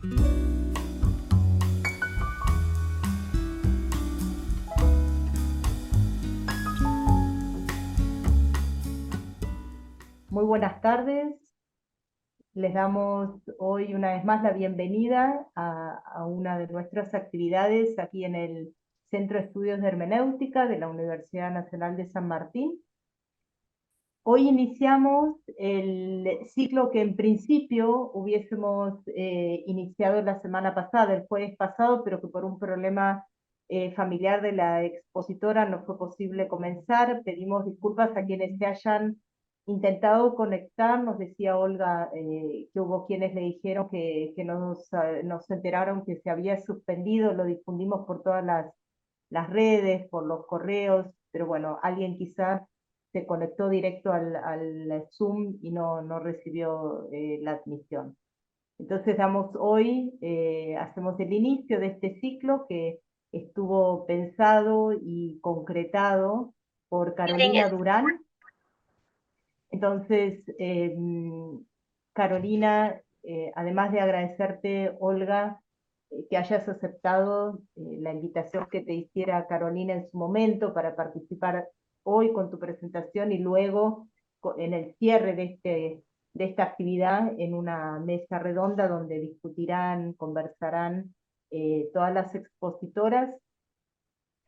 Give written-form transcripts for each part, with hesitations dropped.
Muy buenas tardes. Les damos hoy una vez más la bienvenida a una de nuestras actividades aquí en el Centro de Estudios de Hermenéutica de la Universidad Nacional de San Martín. Hoy iniciamos el ciclo que en principio hubiésemos iniciado la semana pasada, el jueves pasado, pero que por un problema familiar de la expositora no fue posible comenzar. Pedimos disculpas a quienes se hayan intentado conectar. Nos decía Olga que hubo quienes le dijeron que nos enteraron que se había suspendido, lo difundimos por todas las redes, por los correos, pero bueno, alguien quizás se conectó directo al Zoom y no recibió la admisión. Entonces hacemos el inicio de este ciclo que estuvo pensado y concretado por Carolina Durán. Entonces, Carolina, además de agradecerte, Olga, que hayas aceptado la invitación que te hiciera Carolina en su momento para participar hoy con tu presentación y luego en el cierre de esta actividad en una mesa redonda donde discutirán, conversarán todas las expositoras.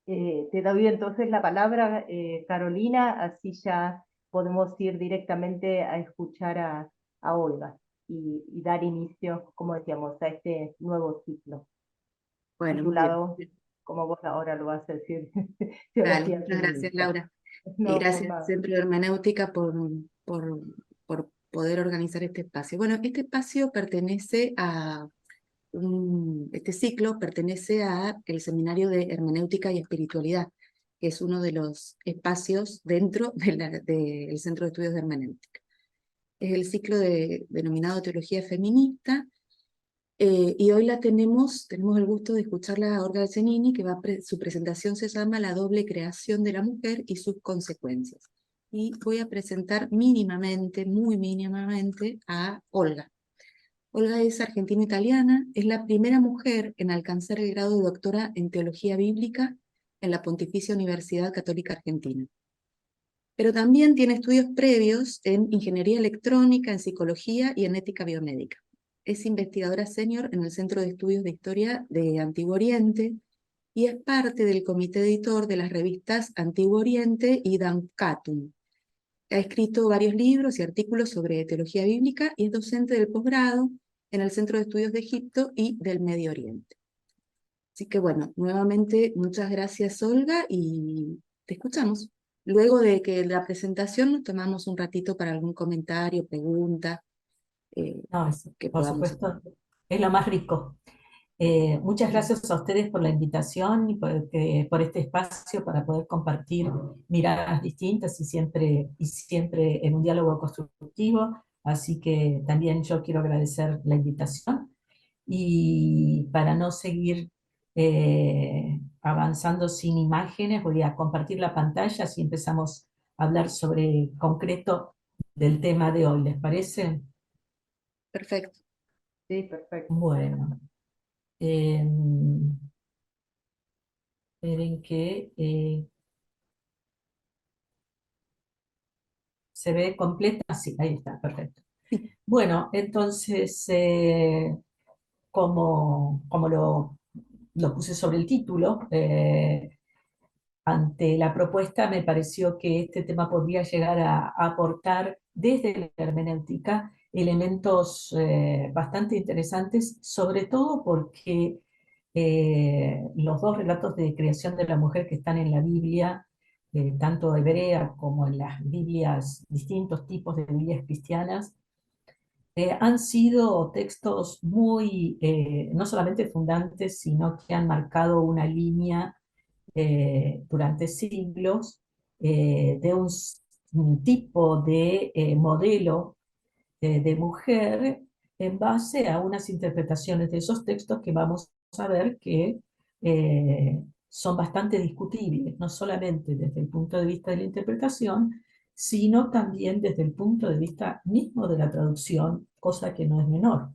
Te doy entonces la palabra, Carolina, así ya podemos ir directamente a escuchar a Olga y dar inicio, como decíamos, a este nuevo ciclo. Por Bueno, tu muy bien. lado, como vos ahora lo vas a decir, Dale, teología muchas gracias, feminista. Laura. Y No, por gracias, nada. Centro de Hermenéutica, por, por poder organizar este espacio. Bueno, este espacio pertenece a este ciclo pertenece a el Seminario de Hermenéutica y Espiritualidad, que es uno de los espacios dentro del Centro de Estudios de Hermenéutica. Es el ciclo denominado Teología Feminista, y hoy tenemos el gusto de escucharla a Olga Zenini, que su presentación se llama La doble creación de la mujer y sus consecuencias. Y voy a presentar mínimamente, muy mínimamente, a Olga. Olga es argentino-italiana, es la primera mujer en alcanzar el grado de doctora en Teología Bíblica en la Pontificia Universidad Católica Argentina. Pero también tiene estudios previos en Ingeniería Electrónica, en Psicología y en Ética Biomédica. Es investigadora senior en el Centro de Estudios de Historia de Antiguo Oriente y es parte del comité editor de las revistas Antiguo Oriente y Dancatum. Ha escrito varios libros y artículos sobre teología bíblica y es docente del posgrado en el Centro de Estudios de Egipto y del Medio Oriente. Así que bueno, nuevamente muchas gracias, Olga, y te escuchamos. Luego de que la presentación nos tomamos un ratito para algún comentario, pregunta, No, que por podamos hacer. supuesto, es lo más rico. Muchas gracias a ustedes por la invitación y por este espacio para poder compartir miradas distintas y siempre en un diálogo constructivo. Así que también yo quiero agradecer la invitación. Y para no seguir avanzando sin imágenes, voy a compartir la pantalla si empezamos a hablar sobre concreto del tema de hoy. ¿Les parece? Perfecto. Sí, perfecto. Bueno. Esperen que se ve completa. Sí, ahí está, perfecto. Bueno, entonces, como lo puse sobre el título, ante la propuesta me pareció que este tema podría llegar a aportar desde la hermenéutica elementos bastante interesantes, sobre todo porque los dos relatos de creación de la mujer que están en la Biblia, tanto hebrea como en las Biblias, distintos tipos de Biblias cristianas, han sido textos muy, no solamente fundantes, sino que han marcado una línea durante siglos de un tipo de modelo de mujer en base a unas interpretaciones de esos textos que vamos a ver que son bastante discutibles, no solamente desde el punto de vista de la interpretación, sino también desde el punto de vista mismo de la traducción, cosa que no es menor.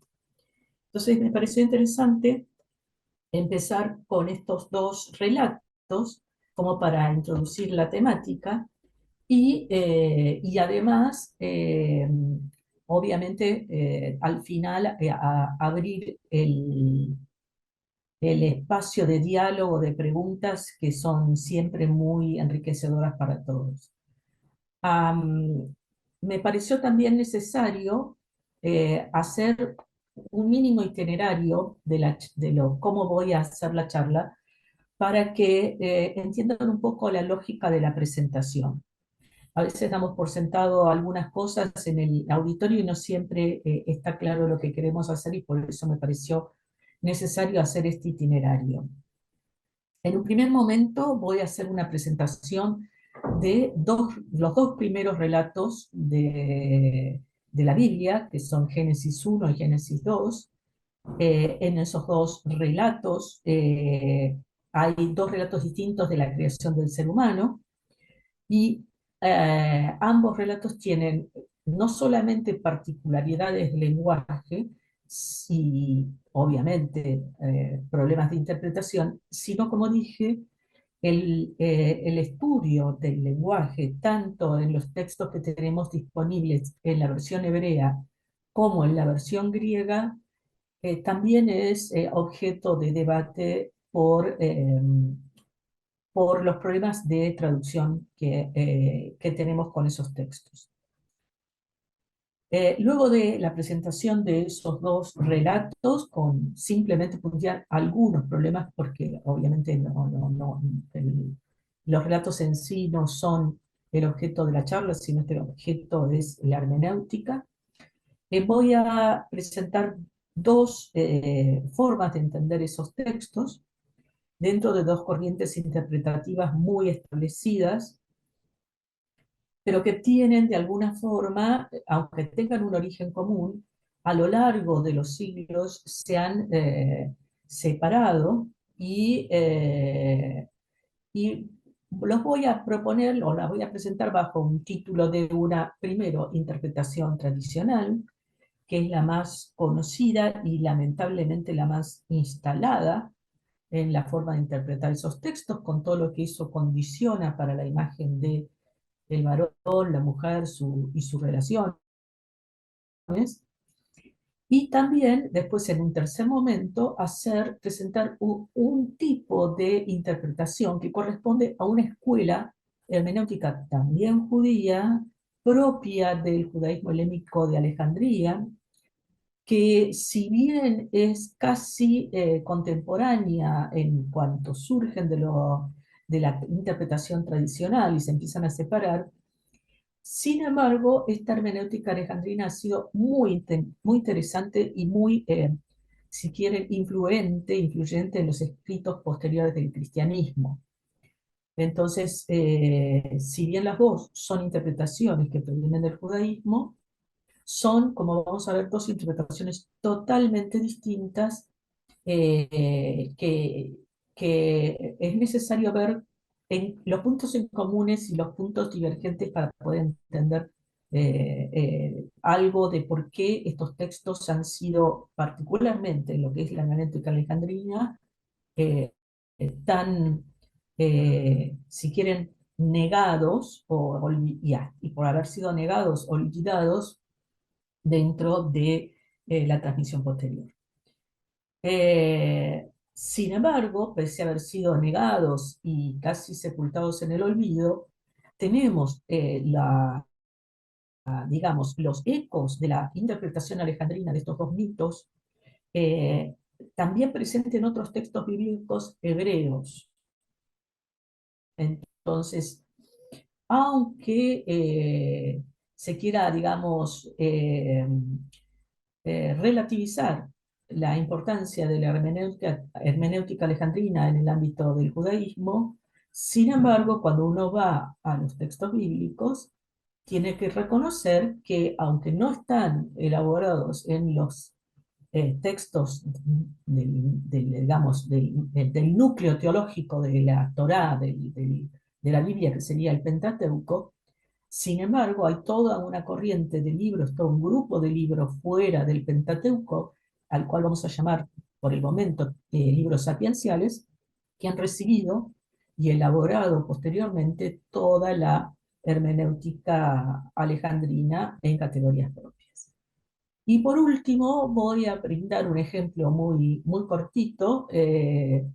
Entonces me pareció interesante empezar con estos dos relatos como para introducir la temática y además, obviamente, al final abrir el espacio de diálogo, de preguntas que son siempre muy enriquecedoras para todos. Me pareció también necesario hacer un mínimo itinerario cómo voy a hacer la charla para que entiendan un poco la lógica de la presentación. A veces damos por sentado algunas cosas en el auditorio y no siempre está claro lo que queremos hacer y por eso me pareció necesario hacer este itinerario. En un primer momento voy a hacer una presentación de los dos primeros relatos de la Biblia, que son Génesis 1 y Génesis 2. En esos dos relatos hay dos relatos distintos de la creación del ser humano y ambos relatos tienen no solamente particularidades de lenguaje y obviamente problemas de interpretación, sino como dije, el estudio del lenguaje, tanto en los textos que tenemos disponibles en la versión hebrea como en la versión griega, también es objeto de debate por los problemas de traducción que tenemos con esos textos. Luego de la presentación de esos dos relatos, con simplemente puntear algunos problemas, porque obviamente los relatos en sí no son el objeto de la charla, sino que el objeto es la hermenéutica, voy a presentar dos formas de entender esos textos dentro de dos corrientes interpretativas muy establecidas, pero que tienen de alguna forma, aunque tengan un origen común, a lo largo de los siglos se han separado y los voy a proponer o las voy a presentar bajo un título de una, primero, interpretación tradicional, que es la más conocida y lamentablemente la más instalada en la forma de interpretar esos textos, con todo lo que eso condiciona para la imagen de el varón, la mujer y sus relaciones. Y también, después, en un tercer momento, presentar un tipo de interpretación que corresponde a una escuela hermenéutica también judía, propia del judaísmo helénico de Alejandría, que si bien es casi contemporánea en cuanto surgen de la interpretación tradicional y se empiezan a separar, sin embargo, esta hermenéutica alejandrina ha sido muy interesante y muy, si quieren, influyente en los escritos posteriores del cristianismo. Entonces, si bien las dos son interpretaciones que provienen del judaísmo, son, como vamos a ver, dos interpretaciones totalmente distintas que es necesario ver en los puntos en comunes y los puntos divergentes para poder entender algo de por qué estos textos han sido, particularmente en lo que es la hermenéutica alejandrina, tan, si quieren, negados y por haber sido negados, olvidados dentro de la transmisión posterior. Sin embargo, pese a haber sido negados y casi sepultados en el olvido, tenemos digamos, los ecos de la interpretación alejandrina de estos dos mitos, eh, también presentes en otros textos bíblicos hebreos. Entonces, aunque se quiera, digamos, relativizar la importancia de la hermenéutica alejandrina en el ámbito del judaísmo, sin embargo, cuando uno va a los textos bíblicos, tiene que reconocer que, aunque no están elaborados en los textos digamos, del núcleo teológico de la Torá, de la Biblia, que sería el Pentateuco, sin embargo, hay toda una corriente de libros, todo un grupo de libros fuera del Pentateuco al cual vamos a llamar por el momento libros sapienciales, que han recibido y elaborado posteriormente toda la hermenéutica alejandrina en categorías propias. Y por último, voy a brindar un ejemplo muy cortito. Es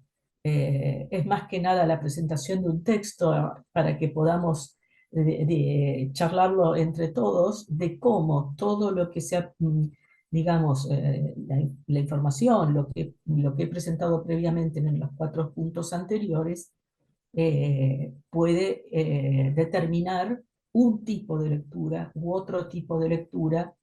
más que nada la presentación de un texto para que podamos charlarlo entre todos de cómo todo lo que sea, digamos, la información, lo que he presentado previamente en los 4 puntos anteriores, puede determinar un tipo de lectura u otro tipo de lectura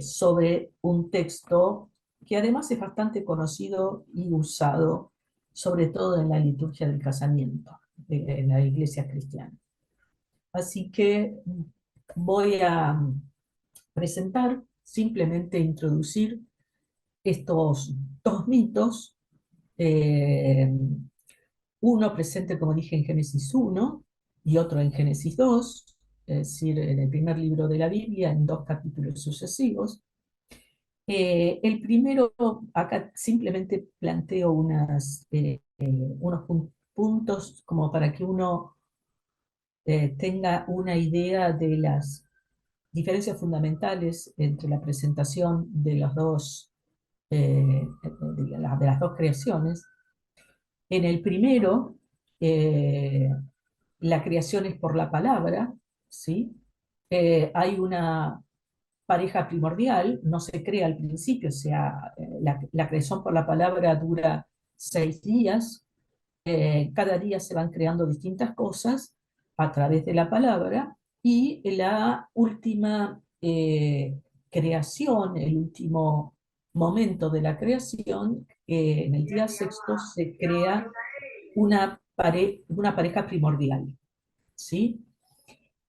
sobre un texto que además es bastante conocido y usado, sobre todo en la liturgia del casamiento, en la iglesia cristiana. Así que voy a presentar, simplemente introducir estos 2 mitos, uno presente, como dije, en Génesis 1 y otro en Génesis 2, es decir, en el primer libro de la Biblia, en 2 capítulos sucesivos. El primero, acá simplemente planteo unos puntos como para que uno tenga una idea de las diferencias fundamentales entre la presentación de las dos creaciones. En el primero, la creación es por la palabra, ¿sí? Hay una pareja primordial, no se crea al principio, o sea, la creación por la palabra dura 6 días, cada día se van creando distintas cosas a través de la palabra, y la última creación, el último momento de la creación, en el día sexto se crea una pareja primordial, ¿sí?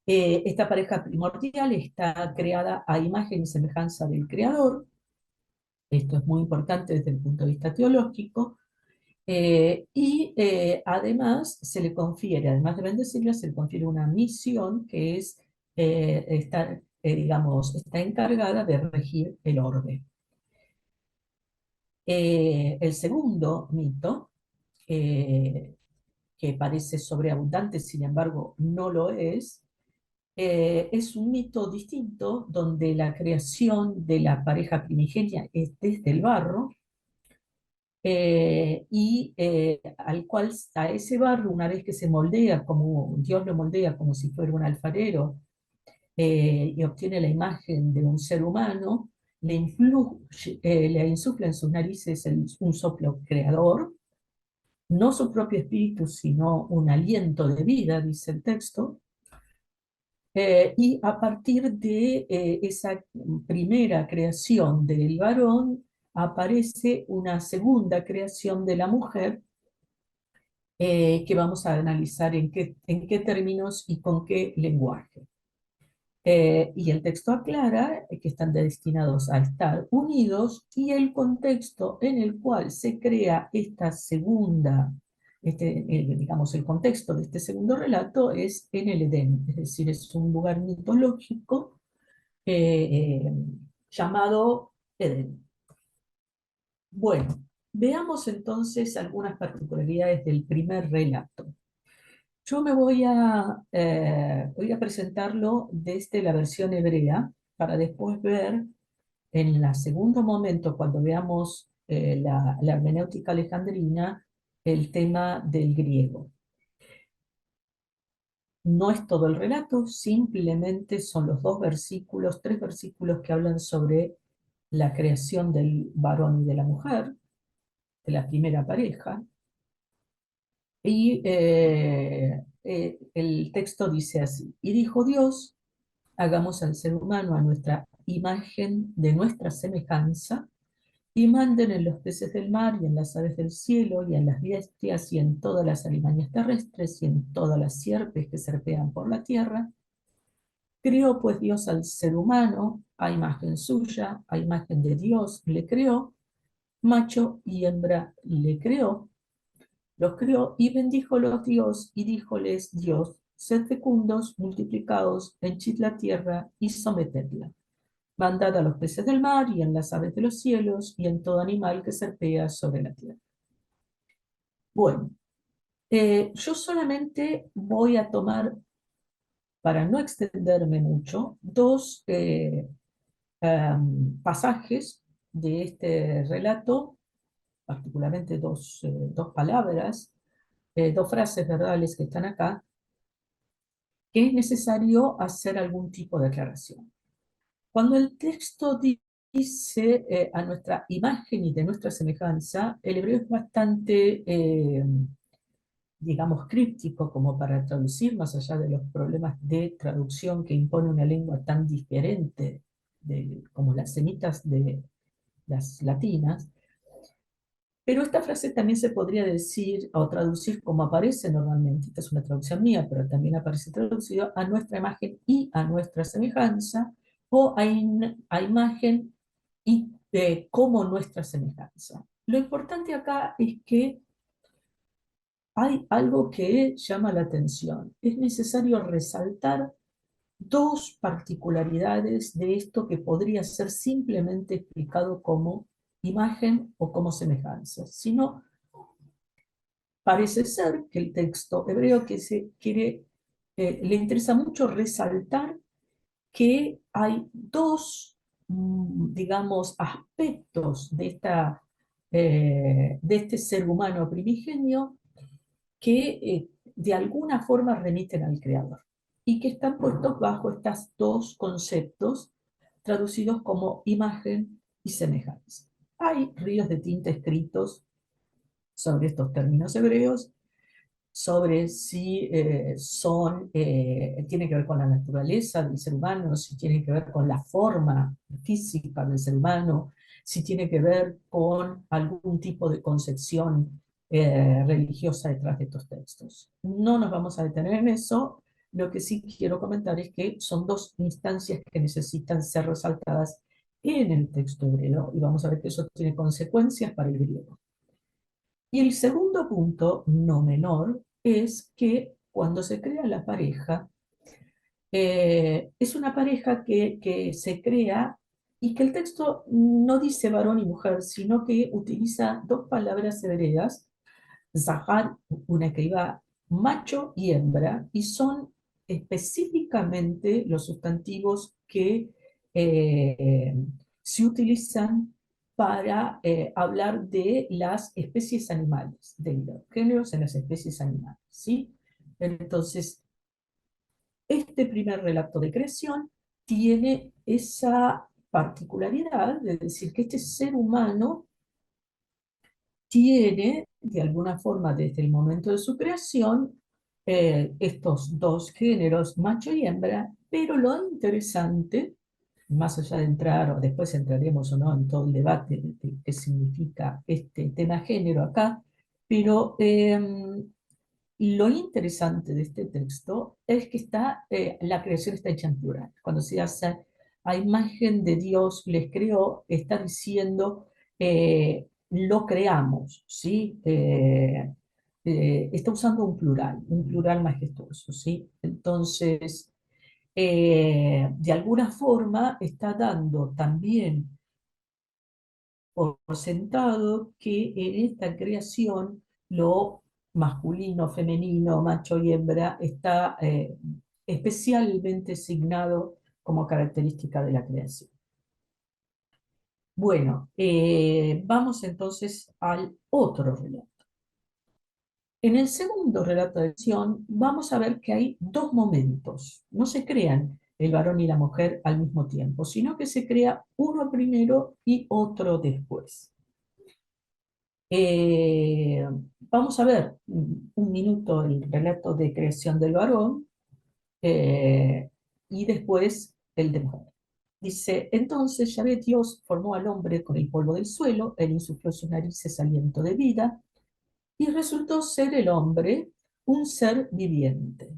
Esta pareja primordial está creada a imagen y semejanza del Creador. Esto es muy importante desde el punto de vista teológico. Además se le confiere, además de bendecirla, se le confiere una misión que es, digamos, está encargada de regir el orden. El segundo mito, que parece sobreabundante, sin embargo no lo es un mito distinto donde la creación de la pareja primigenia es desde el barro, a ese barro, una vez que se moldea, como Dios lo moldea como si fuera un alfarero, y obtiene la imagen de un ser humano, le insufla en sus narices un soplo creador, no su propio espíritu, sino un aliento de vida, dice el texto. Y a partir de esa primera creación del varón, aparece una segunda creación de la mujer, que vamos a analizar en qué términos y con qué lenguaje. Y el texto aclara que están destinados a estar unidos, y el contexto en el cual se crea esta segunda, digamos, el contexto de este segundo relato es en el Edén, es decir, es un lugar mitológico llamado Edén. Bueno, veamos entonces algunas particularidades del primer relato. Yo voy a presentarlo desde la versión hebrea, para después ver en el segundo momento, cuando veamos la hermenéutica alejandrina, el tema del griego. No es todo el relato, simplemente son los 3 versículos que hablan sobre la creación del varón y de la mujer, de la primera pareja. Y el texto dice así: y dijo Dios, hagamos al ser humano a nuestra imagen, de nuestra semejanza, y manden en los peces del mar, y en las aves del cielo, y en las bestias, y en todas las alimañas terrestres, y en todas las sierpes que serpean por la tierra. Creó pues Dios al ser humano, a imagen suya, a imagen de Dios le creó, macho y hembra le creó. Los crió y bendíjolos Dios, y díjoles Dios: sed fecundos, multiplicaos, henchid la tierra y sometedla. Mandad a los peces del mar y en las aves de los cielos y en todo animal que serpea sobre la tierra. Bueno, yo solamente voy a tomar, para no extenderme mucho, dos pasajes de este relato, particularmente dos palabras, dos frases verbales que están acá, que es necesario hacer algún tipo de aclaración. Cuando el texto dice a nuestra imagen y de nuestra semejanza, el hebreo es bastante, digamos, críptico como para traducir, más allá de los problemas de traducción que impone una lengua tan diferente como las semitas de las latinas. Pero esta frase también se podría decir o traducir como aparece normalmente, esta es una traducción mía, pero también aparece traducido a nuestra imagen y a nuestra semejanza, o a imagen y como nuestra semejanza. Lo importante acá es que hay algo que llama la atención. Es necesario resaltar dos particularidades de esto que podría ser simplemente explicado como imagen o como semejanza, sino parece ser que el texto hebreo que se quiere, le interesa mucho resaltar que hay dos, digamos, aspectos de este ser humano primigenio que de alguna forma remiten al Creador y que están puestos bajo estos dos conceptos traducidos como imagen y semejanza. Hay ríos de tinta escritos sobre estos términos hebreos, sobre si tiene que ver con la naturaleza del ser humano, si tiene que ver con la forma física del ser humano, si tiene que ver con algún tipo de concepción religiosa detrás de estos textos. No nos vamos a detener en eso, lo que sí quiero comentar es que son dos instancias que necesitan ser resaltadas en el texto hebreo, y vamos a ver que eso tiene consecuencias para el griego. Y el segundo punto, no menor, es que cuando se crea la pareja, es una pareja que se crea y que el texto no dice varón y mujer, sino que utiliza dos palabras hebreas, zahar, una que iba macho y hembra, y son específicamente los sustantivos que eh, se utilizan para hablar de las especies animales, de los géneros en las especies animales, ¿sí? Entonces, este primer relato de creación tiene esa particularidad de decir que este ser humano tiene, de alguna forma, desde el momento de su creación, estos dos géneros, macho y hembra, pero lo interesante, más allá de entrar, o después entraremos o no en todo el debate de qué significa este tema género acá, pero lo interesante de este texto es que la creación está hecha en plural. Cuando se hace a imagen de Dios les creó, está diciendo lo creamos, ¿sí? Está usando un plural majestuoso, ¿sí? Entonces, de alguna forma está dando también por sentado que en esta creación lo masculino, femenino, macho y hembra está especialmente asignado como característica de la creación. Bueno, vamos entonces al otro relato. En el segundo relato de acción vamos a ver que hay dos momentos. No se crean el varón y la mujer al mismo tiempo, sino que se crea uno primero y otro después. Eh, Vamos a ver un minuto el relato de creación del varón y después el de mujer. Dice, entonces Yahvé Dios formó al hombre con el polvo del suelo, él insufló sus narices aliento de vida, y resultó ser el hombre un ser viviente.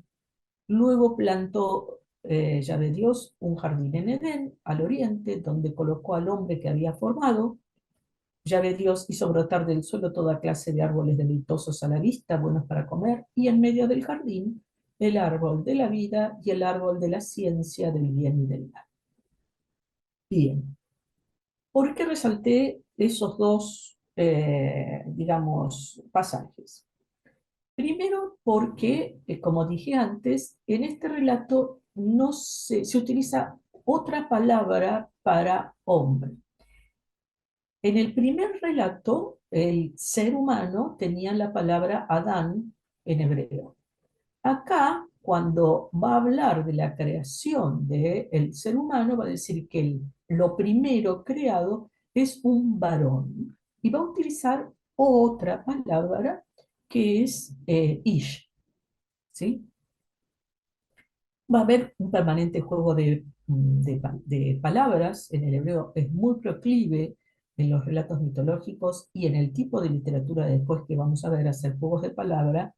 Luego plantó Yahvé Dios un jardín en Edén, al oriente, donde colocó al hombre que había formado. Yahvé Dios hizo brotar del suelo toda clase de árboles deleitosos a la vista, buenos para comer, y en medio del jardín el árbol de la vida y el árbol de la ciencia del bien y del mal. Bien, ¿por qué resalté esos dos, digamos, pasajes? Primero porque, como dije antes, en este relato no se utiliza otra palabra para hombre. En el primer relato, el ser humano tenía la palabra Adán en hebreo. Acá, cuando va a hablar de la creación del ser humano, va a decir que lo primero creado es un varón. Y va a utilizar otra palabra que es Ish. ¿Sí? Va a haber un permanente juego de palabras. En el hebreo es muy proclive en los relatos mitológicos y en el tipo de literatura después que vamos a ver hacer juegos de palabra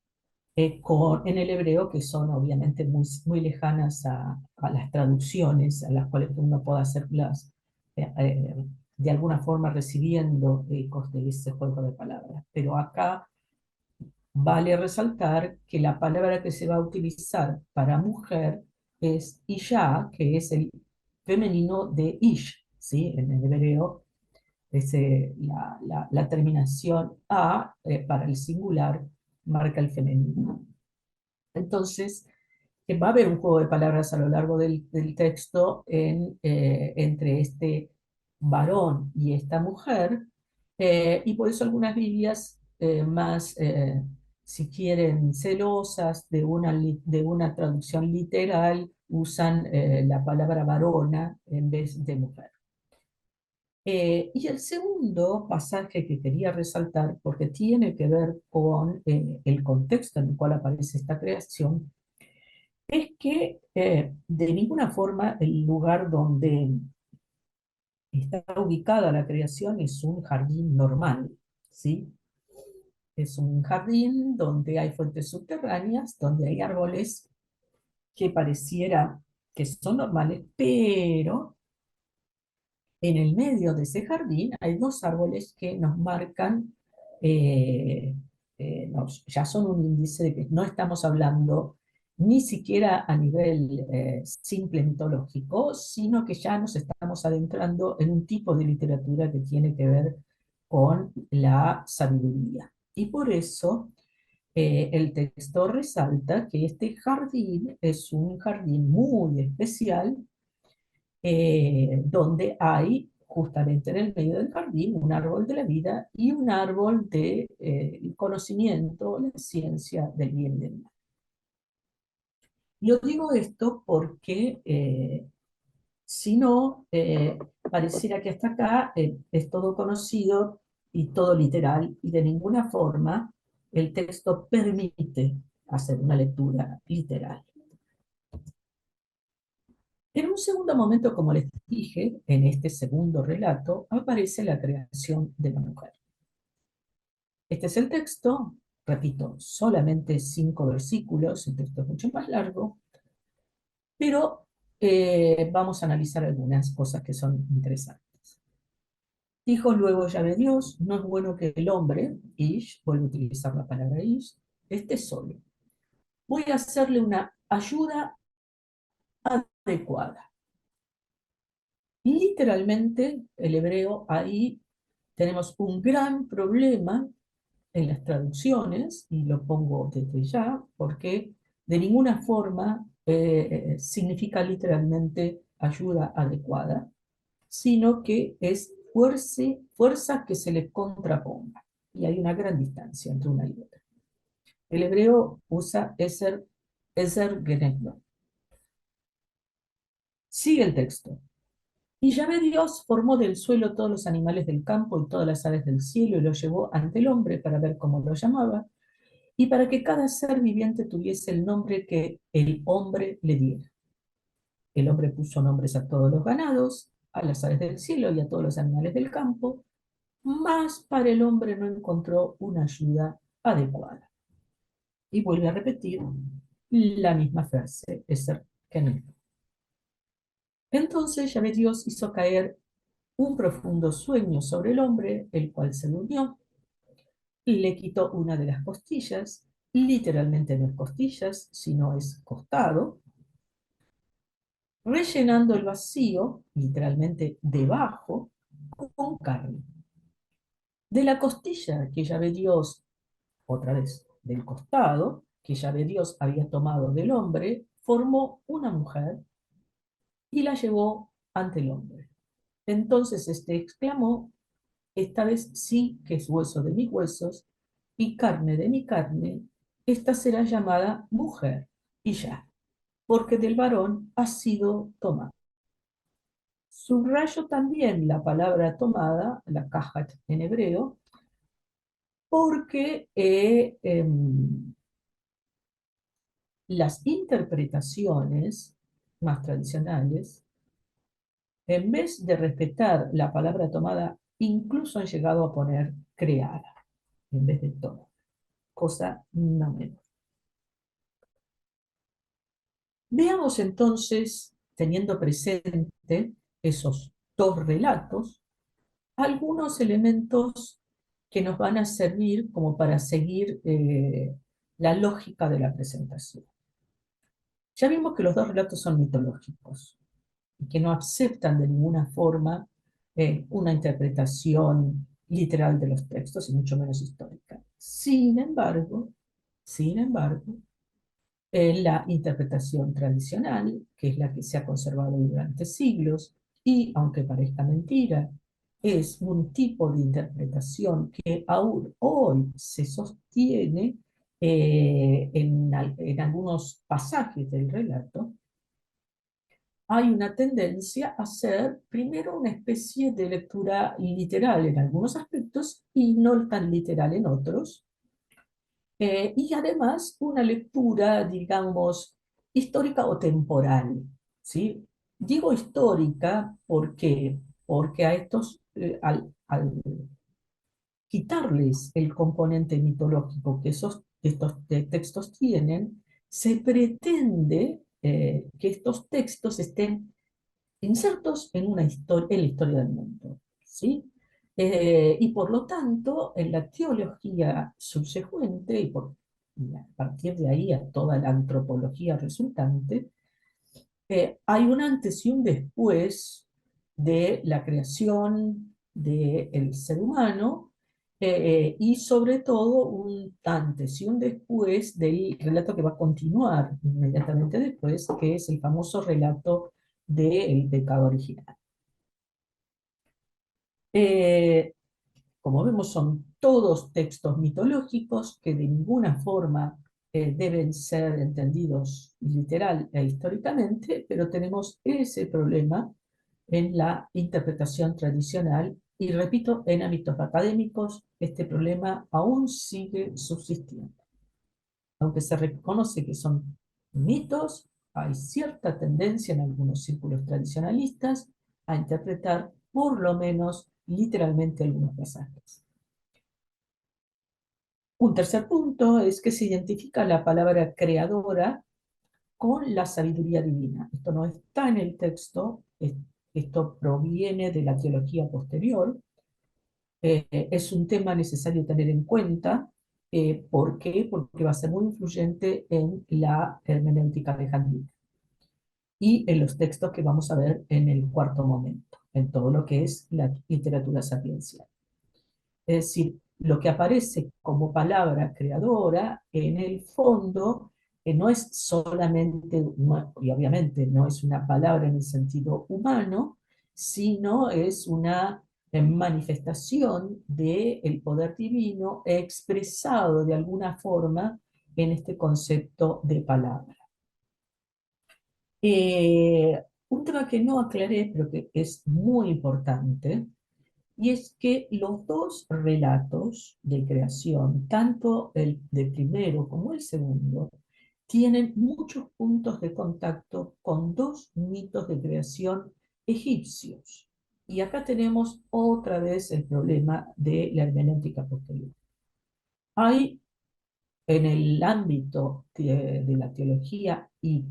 en el hebreo, que son obviamente muy lejanas a las traducciones a las cuales uno puede hacerlas de alguna forma recibiendo ecos de ese juego de palabras. Pero acá vale resaltar que la palabra que se va a utilizar para mujer es Isha, que es el femenino de Ish, ¿sí? En el hebreo es la terminación A para el singular marca el femenino. Entonces, va a haber un juego de palabras a lo largo del texto entre este varón y esta mujer, y por eso algunas Biblias más, si quieren, celosas de una traducción literal, usan la palabra varona en vez de mujer. Y el segundo pasaje que quería resaltar, porque tiene que ver con el contexto en el cual aparece esta creación, es que de ninguna forma el lugar donde está ubicada la creación es un jardín normal, ¿sí? Es un jardín donde hay fuentes subterráneas, donde hay árboles que pareciera que son normales, pero en el medio de ese jardín hay dos árboles que nos marcan, ya son un índice de que no estamos hablando ni siquiera a nivel simple mitológico, sino que ya nos estamos adentrando en un tipo de literatura que tiene que ver con la sabiduría. Y por eso el texto resalta que este jardín es un jardín muy especial donde hay justamente en el medio del jardín un árbol de la vida y un árbol de conocimiento, la ciencia del bien y del mal. Yo digo esto porque si no, pareciera que hasta acá es todo conocido y todo literal, y de ninguna forma el texto permite hacer una lectura literal. En un segundo momento, como les dije, en este segundo relato aparece la creación de la mujer. Este es el texto, repito, solamente 5 versículos, el texto es mucho más largo, pero vamos a analizar algunas cosas que son interesantes. Dijo luego Yahvé Dios, no es bueno que el hombre, Ish, vuelve a utilizar la palabra Ish, esté solo. Voy a hacerle una ayuda adecuada. Literalmente, el hebreo ahí tenemos un gran problema en las traducciones, y lo pongo desde ya, porque de ninguna forma significa literalmente ayuda adecuada, sino que es fuerza que se le contraponga. Y hay una gran distancia entre una y otra. El hebreo usa ezer genetlo. Sigue el texto. Y Yahvé Dios formó del suelo todos los animales del campo y todas las aves del cielo y los llevó ante el hombre para ver cómo lo llamaba y para que cada ser viviente tuviese el nombre que el hombre le diera. El hombre puso nombres a todos los ganados, a las aves del cielo y a todos los animales del campo, mas para el hombre no encontró una ayuda adecuada. Y vuelve a repetir la misma frase, ezer kenetlo. Entonces Yahvé Dios hizo caer un profundo sueño sobre el hombre, el cual se durmió, le quitó una de las costillas, literalmente no es costillas, sino es costado, rellenando el vacío, literalmente debajo, con carne. De la costilla que ya ve Dios, otra vez, del costado, que ya ve Dios había tomado del hombre, formó una mujer y la llevó ante el hombre. Entonces este exclamó, esta vez sí que es hueso de mis huesos y carne de mi carne, esta será llamada mujer, y ya, porque del varón ha sido tomada. Subrayo también la palabra tomada, la caja en hebreo, porque las interpretaciones más tradicionales, en vez de respetar la palabra tomada, incluso han llegado a poner creada en vez de tomada, cosa no menor. Veamos entonces, teniendo presente esos dos relatos, algunos elementos que nos van a servir como para seguir la lógica de la presentación. Ya vimos que los dos relatos son mitológicos y que no aceptan de ninguna forma una interpretación literal de los textos y mucho menos histórica. Sin embargo, en la interpretación tradicional, que es la que se ha conservado durante siglos, y aunque parezca mentira, es un tipo de interpretación que aún hoy se sostiene en algunos pasajes del relato. Hay una tendencia a hacer primero una especie de lectura literal en algunos aspectos y no tan literal en otros, y además una lectura, digamos, histórica o temporal, ¿sí? Digo histórica porque a estos, al quitarles el componente mitológico que estos textos tienen, se pretende que estos textos estén insertos en en la historia del mundo, ¿sí? Y por lo tanto, en la teología subsecuente, y a partir de ahí a toda la antropología resultante, hay un antes y un después de la creación del ser humano, y sobre todo un antes y un después del relato que va a continuar inmediatamente después, que es el famoso relato del pecado original. Eh, Como vemos, son todos textos mitológicos que de ninguna forma deben ser entendidos literal e históricamente, pero tenemos ese problema en la interpretación tradicional y, repito, en ámbitos académicos este problema aún sigue subsistiendo. Aunque se reconoce que son mitos, hay cierta tendencia en algunos círculos tradicionalistas a interpretar por lo menos literalmente algunos pasajes. Un tercer punto es que se identifica la palabra creadora con la sabiduría divina. Esto no está en el texto, esto proviene de la teología posterior. Es un tema necesario tener en cuenta. ¿Por qué? Porque va a ser muy influyente en la hermenéutica alejandrina y en los textos que vamos a ver en el cuarto momento, en todo lo que es la literatura sapiencial. Es decir, lo que aparece como palabra creadora, en el fondo, no es solamente, y obviamente no es una palabra en el sentido humano, sino es una manifestación del poder divino expresado de alguna forma en este concepto de palabra. Un tema que no aclaré, pero que es muy importante, y es que los dos relatos de creación, tanto el del primero como el segundo, tienen muchos puntos de contacto con dos mitos de creación egipcios. Y acá tenemos otra vez el problema de la hermenéutica posterior. Hay en el ámbito de la teología y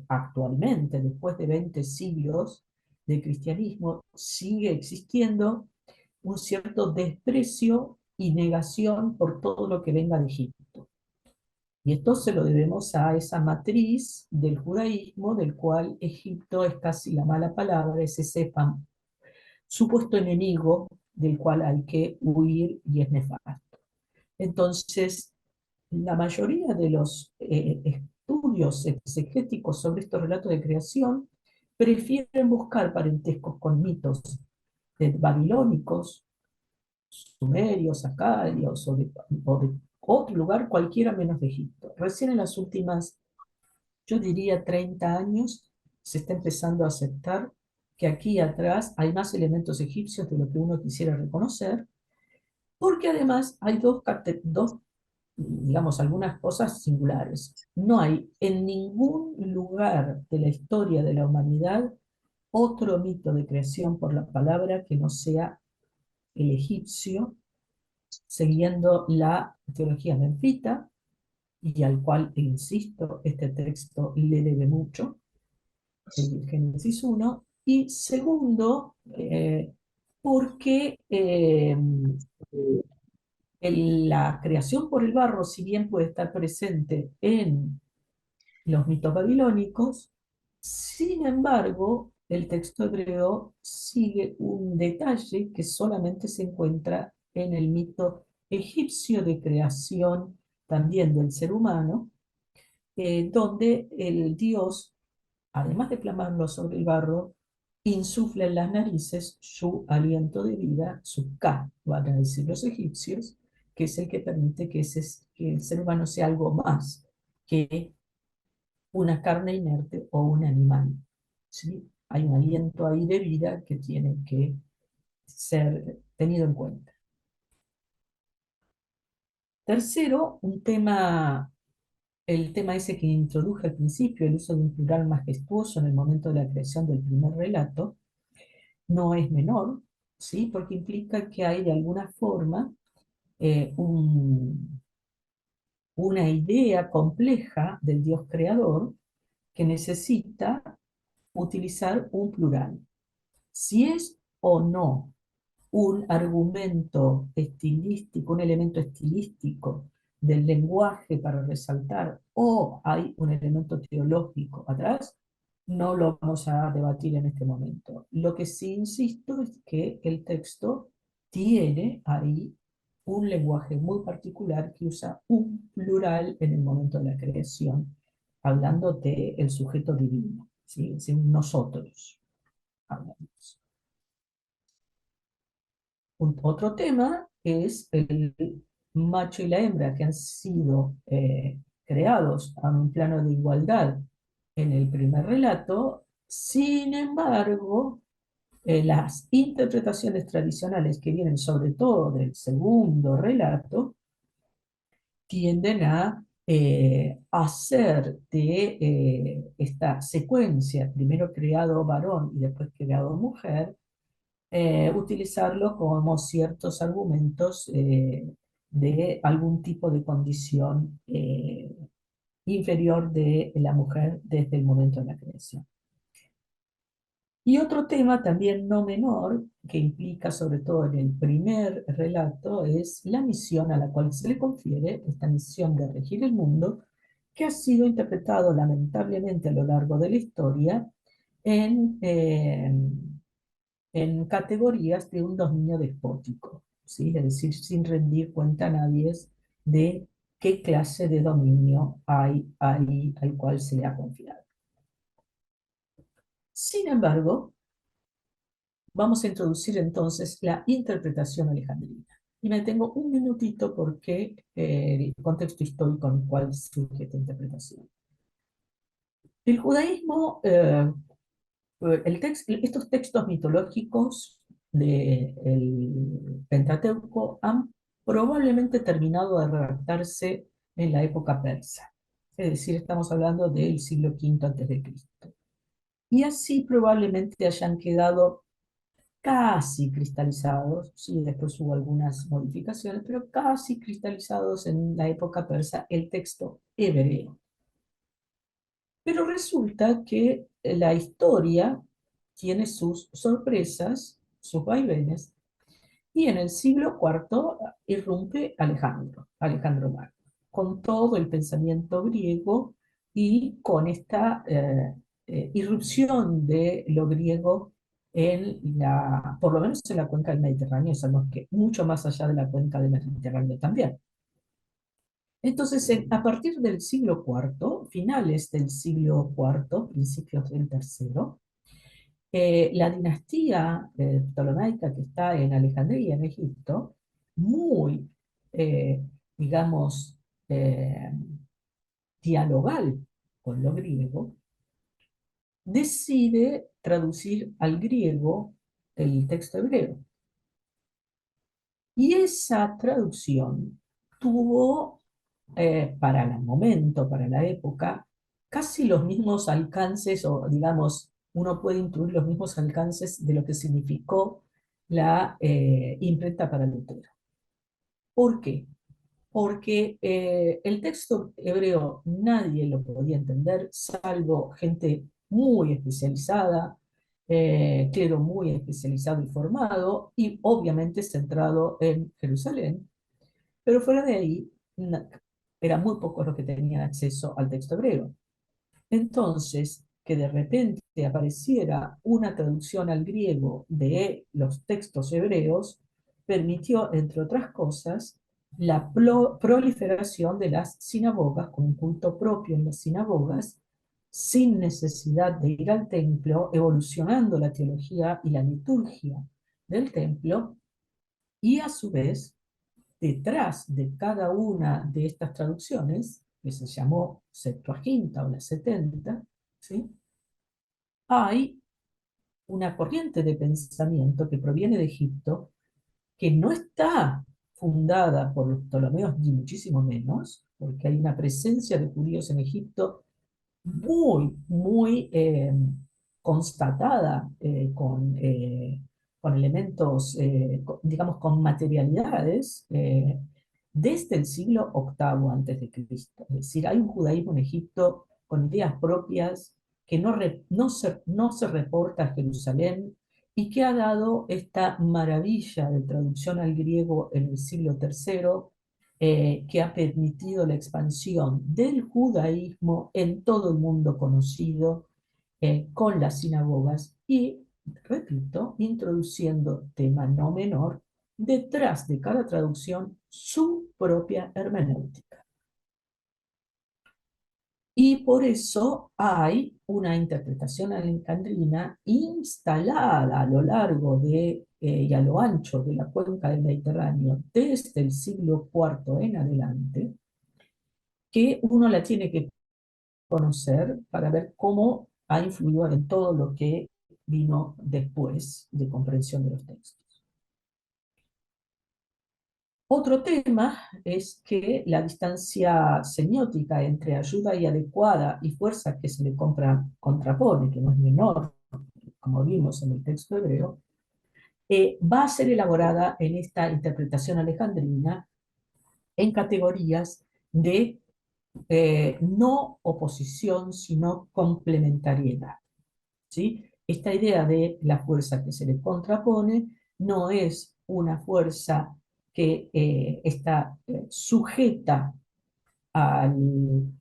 actualmente, después de 20 siglos de cristianismo, sigue existiendo un cierto desprecio y negación por todo lo que venga de Egipto. Y esto se lo debemos a esa matriz del judaísmo, del cual Egipto es casi la mala palabra, es ese supuesto enemigo del cual hay que huir y es nefasto. Entonces, la mayoría de los estudios exegéticos sobre estos relatos de creación prefieren buscar parentescos con mitos babilónicos, sumerios, acadios o de otro lugar cualquiera menos de Egipto. Recién en las últimas, yo diría 30 años, se está empezando a aceptar que aquí atrás hay más elementos egipcios de lo que uno quisiera reconocer, porque además hay dos, digamos, algunas cosas singulares. No hay en ningún lugar de la historia de la humanidad otro mito de creación por la palabra que no sea el egipcio, siguiendo la teología menfita, y al cual, insisto, este texto le debe mucho, el Génesis 1, y segundo, porque la creación por el barro, si bien puede estar presente en los mitos babilónicos, sin embargo, el texto hebreo sigue un detalle que solamente se encuentra en el mito egipcio de creación también del ser humano, donde el dios, además de clamarlo sobre el barro, insufla en las narices su aliento de vida, su Ka, van a decir los egipcios, que es el que permite que el ser humano sea algo más que una carne inerte o un animal. ¿Sí? Hay un aliento ahí de vida que tiene que ser tenido en cuenta. Tercero, el tema ese que introduje al principio, el uso de un plural majestuoso en el momento de la creación del primer relato, no es menor, ¿sí? Porque implica que hay de alguna forma eh, un, una idea compleja del Dios creador que necesita utilizar un plural. Si es o no un argumento estilístico, un elemento estilístico del lenguaje para resaltar, o hay un elemento teológico atrás, no lo vamos a debatir en este momento. Lo que sí insisto es que el texto tiene ahí un lenguaje muy particular que usa un plural en el momento de la creación, hablando de el sujeto divino, ¿sí? Es decir, nosotros hablamos. Otro tema es el macho y la hembra que han sido creados a un plano de igualdad en el primer relato. Sin embargo, las interpretaciones tradicionales que vienen sobre todo del segundo relato tienden a hacer de esta secuencia, primero creado varón y después creado mujer, utilizarlo como ciertos argumentos de algún tipo de condición inferior de la mujer desde el momento de la creación. Y otro tema también no menor, que implica sobre todo en el primer relato, es la misión a la cual se le confiere, esta misión de regir el mundo, que ha sido interpretado lamentablemente a lo largo de la historia en, en categorías de un dominio despótico, ¿sí? Es decir, sin rendir cuenta a nadie de qué clase de dominio hay ahí al cual se le ha confiado. Sin embargo, vamos a introducir entonces la interpretación alejandrina. Y me tengo un minutito porque el contexto histórico en el cual surge esta interpretación. El judaísmo, estos textos mitológicos del Pentateuco han probablemente terminado de redactarse en la época persa. Es decir, estamos hablando del siglo V a.C. Y así probablemente hayan quedado casi cristalizados, sí, después hubo algunas modificaciones, pero casi cristalizados en la época persa el texto hebreo. Pero resulta que la historia tiene sus sorpresas, sus vaivenes, y en el siglo IV irrumpe Alejandro Magno, con todo el pensamiento griego y con esta irrupción de lo griego por lo menos en la cuenca del Mediterráneo, sabemos que mucho más allá de la cuenca del Mediterráneo también. Entonces, a partir del siglo IV, finales del siglo IV, principios del tercero, la dinastía ptolomaica que está en Alejandría, en Egipto, muy, digamos, eh, dialogal con lo griego, decide traducir al griego el texto hebreo. Y esa traducción tuvo, para el momento, para la época, casi los mismos alcances, o digamos, uno puede intuir los mismos alcances de lo que significó la imprenta para Lutero. ¿Por qué? Porque el texto hebreo nadie lo podía entender, salvo gente muy especializada, clero muy especializado y formado, y obviamente centrado en Jerusalén, pero fuera de ahí eran muy pocos los que tenían acceso al texto hebreo. Entonces, que de repente apareciera una traducción al griego de los textos hebreos, permitió, entre otras cosas, la proliferación de las sinagogas, con un culto propio en las sinagogas, sin necesidad de ir al templo, evolucionando la teología y la liturgia del templo, y a su vez, detrás de cada una de estas traducciones, que se llamó Septuaginta o la 70, ¿sí?, hay una corriente de pensamiento que proviene de Egipto, que no está fundada por los Ptolomeos, ni muchísimo menos, porque hay una presencia de judíos en Egipto muy, muy constatada con elementos, digamos, con materialidades, desde el siglo VIII antes de Cristo. Es decir, hay un judaísmo en Egipto con ideas propias que no se reporta a Jerusalén y que ha dado esta maravilla de traducción al griego en el siglo III, que ha permitido la expansión del judaísmo en todo el mundo conocido, con las sinagogas y, repito, introduciendo tema no menor, detrás de cada traducción su propia hermenéutica. Y por eso hay una interpretación alejandrina instalada a lo largo y a lo ancho de la cuenca del Mediterráneo desde el siglo IV en adelante, que uno la tiene que conocer para ver cómo ha influido en todo lo que vino después de comprensión de los textos. Otro tema es que la distancia semiótica entre ayuda y adecuada y fuerza que se le contrapone, que no es menor, como vimos en el texto hebreo, va a ser elaborada en esta interpretación alejandrina en categorías de no oposición, sino complementariedad, ¿sí? Esta idea de la fuerza que se le contrapone no es una fuerza que está sujeta al,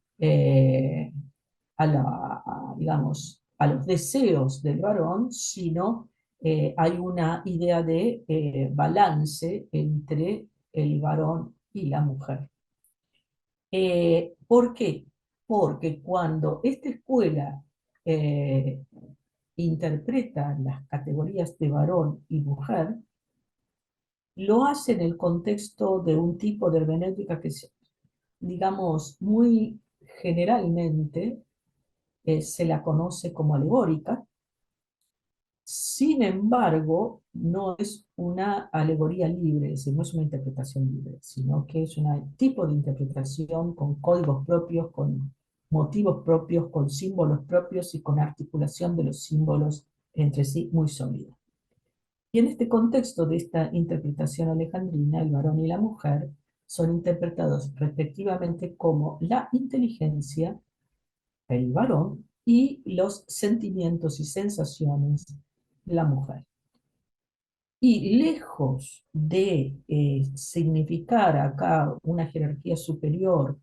digamos, a los deseos del varón, sino hay una idea de balance entre el varón y la mujer. ¿Por qué? Porque cuando esta escuela interpreta las categorías de varón y mujer, lo hace en el contexto de un tipo de hermenéutica que, digamos, muy generalmente se la conoce como alegórica. Sin embargo, no es una alegoría libre, es decir, no es una interpretación libre, sino que es un tipo de interpretación con códigos propios, con motivos propios, con símbolos propios y con articulación de los símbolos entre sí muy sólida. Y en este contexto de esta interpretación alejandrina, el varón y la mujer son interpretados respectivamente como la inteligencia, el varón, y los sentimientos y sensaciones, la mujer. Y lejos de significar acá una jerarquía superior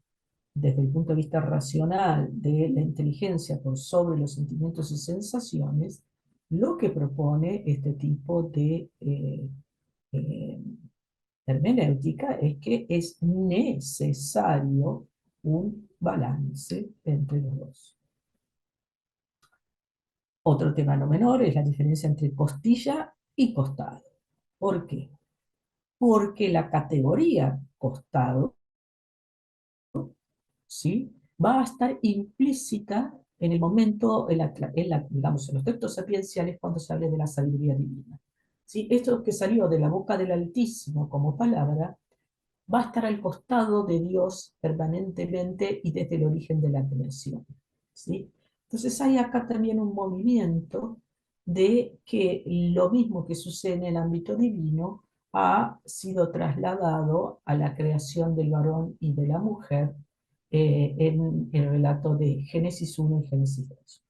desde el punto de vista racional de la inteligencia por sobre los sentimientos y sensaciones, lo que propone este tipo de eh, hermenéutica es que es necesario un balance entre los dos. Otro tema no menor es la diferencia entre costilla y costado. ¿Por qué? Porque la categoría costado, ¿sí?, va a estar implícita en el momento, digamos, en los textos sapienciales cuando se hable de la sabiduría divina. ¿Sí? Esto que salió de la boca del Altísimo como palabra va a estar al costado de Dios permanentemente y desde el origen de la creación. ¿Sí? Entonces hay acá también un movimiento de que lo mismo que sucede en el ámbito divino ha sido trasladado a la creación del varón y de la mujer en el relato de Génesis 1 y Génesis 2.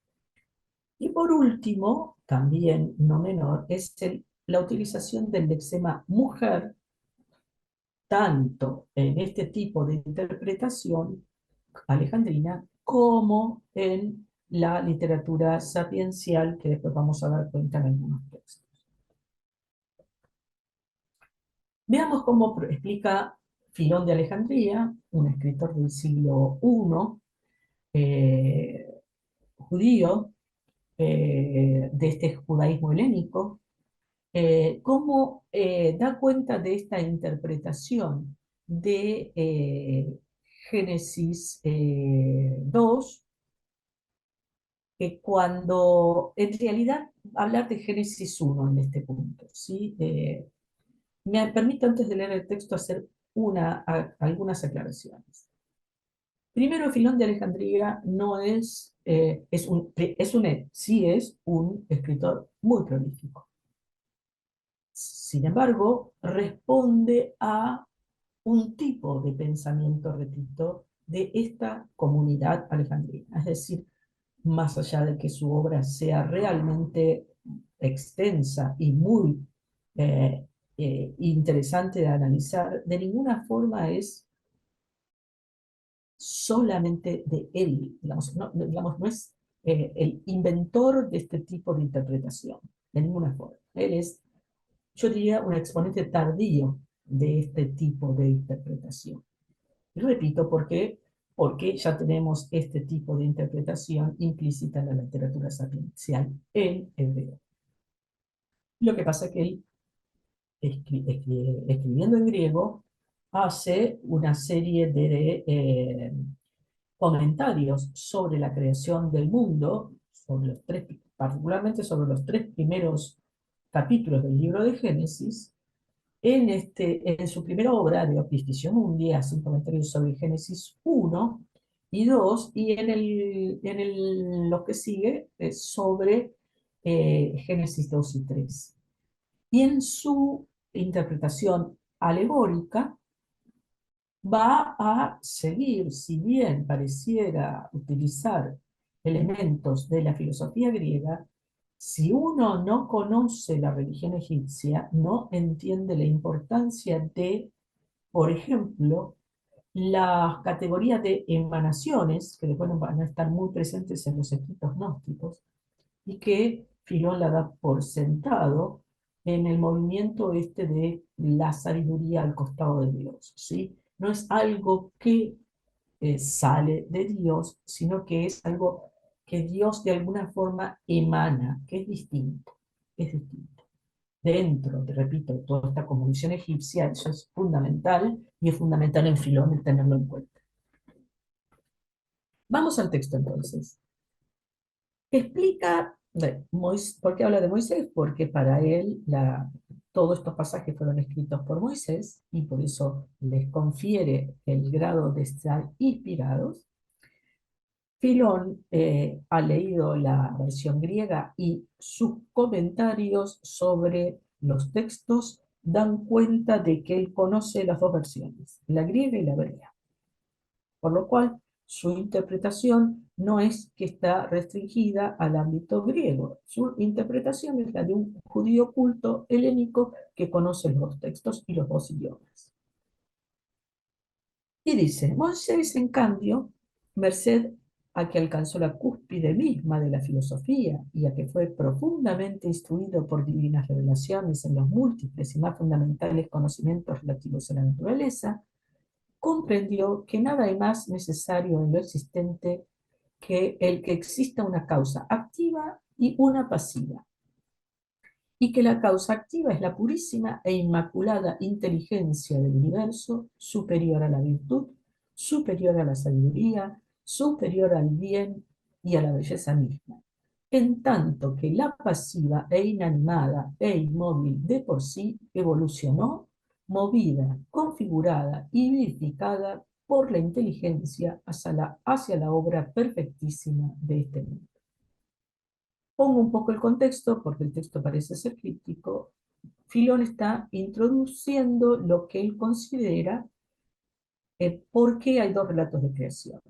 Y por último, también no menor, es la utilización del lexema mujer, tanto en este tipo de interpretación alejandrina como en la literatura sapiencial, que después vamos a dar cuenta en algunos textos. Veamos cómo explica Filón de Alejandría, un escritor del siglo I, judío, de este judaísmo helénico, cómo da cuenta de esta interpretación de Génesis 2, que cuando en realidad hablar de Génesis 1 en este punto, ¿sí? Me permito antes de leer el texto hacer algunas aclaraciones. Primero, Filón de Alejandría no sí es un escritor muy prolífico. Sin embargo, responde a un tipo de pensamiento, repito, de esta comunidad alejandrina. Es decir, más allá de que su obra sea realmente extensa y muy interesante de analizar, de ninguna forma es solamente de él, no es el inventor de este tipo de interpretación, de ninguna forma. Él es, yo diría, un exponente tardío de este tipo de interpretación. Y repito, ¿por qué? Porque ya tenemos este tipo de interpretación implícita en la literatura sapiencial en hebreo. Lo que pasa es que él, escribiendo en griego, hace una serie de comentarios sobre la creación del mundo, particularmente sobre los 3 primeros capítulos del libro de Génesis. En su primera obra de Opificio Mundi hace un comentario sobre Génesis 1 y 2, y lo que sigue es sobre Génesis 2 y 3. Y en su interpretación alegórica va a seguir, si bien pareciera utilizar elementos de la filosofía griega, si uno no conoce la religión egipcia, no entiende la importancia de, por ejemplo, las categorías de emanaciones, que después van a estar muy presentes en los escritos gnósticos, y que Filón la da por sentado en el movimiento este de la sabiduría al costado de Dios, ¿sí? No es algo que sale de Dios, sino que es algo que Dios de alguna forma emana, que es distinto, es distinto. Dentro, te repito, de toda esta cosmovisión egipcia, eso es fundamental, y es fundamental en Filón el tenerlo en cuenta. Vamos al texto entonces. Explica, ¿por qué habla de Moisés? Porque para él todos estos pasajes fueron escritos por Moisés y por eso les confiere el grado de estar inspirados. Filón ha leído la versión griega y sus comentarios sobre los textos dan cuenta de que él conoce las dos versiones, la griega y la hebrea. Por lo cual, su interpretación no es que está restringida al ámbito griego. Su interpretación es la de un judío culto helénico que conoce los dos textos y los dos idiomas. Y dice, Moisés, en cambio, merced a que alcanzó la cúspide misma de la filosofía y a que fue profundamente instruido por divinas revelaciones en los múltiples y más fundamentales conocimientos relativos a la naturaleza, comprendió que nada hay más necesario en lo existente que el que exista una causa activa y una pasiva, y que la causa activa es la purísima e inmaculada inteligencia del universo, superior a la virtud, superior a la sabiduría, superior al bien y a la belleza misma, en tanto que la pasiva e inanimada e inmóvil de por sí evolucionó, movida, configurada y vivificada por la inteligencia hacia la obra perfectísima de este mundo. Pongo un poco el contexto, porque el texto parece ser crítico. Filón está introduciendo lo que él considera por qué hay dos relatos de creación.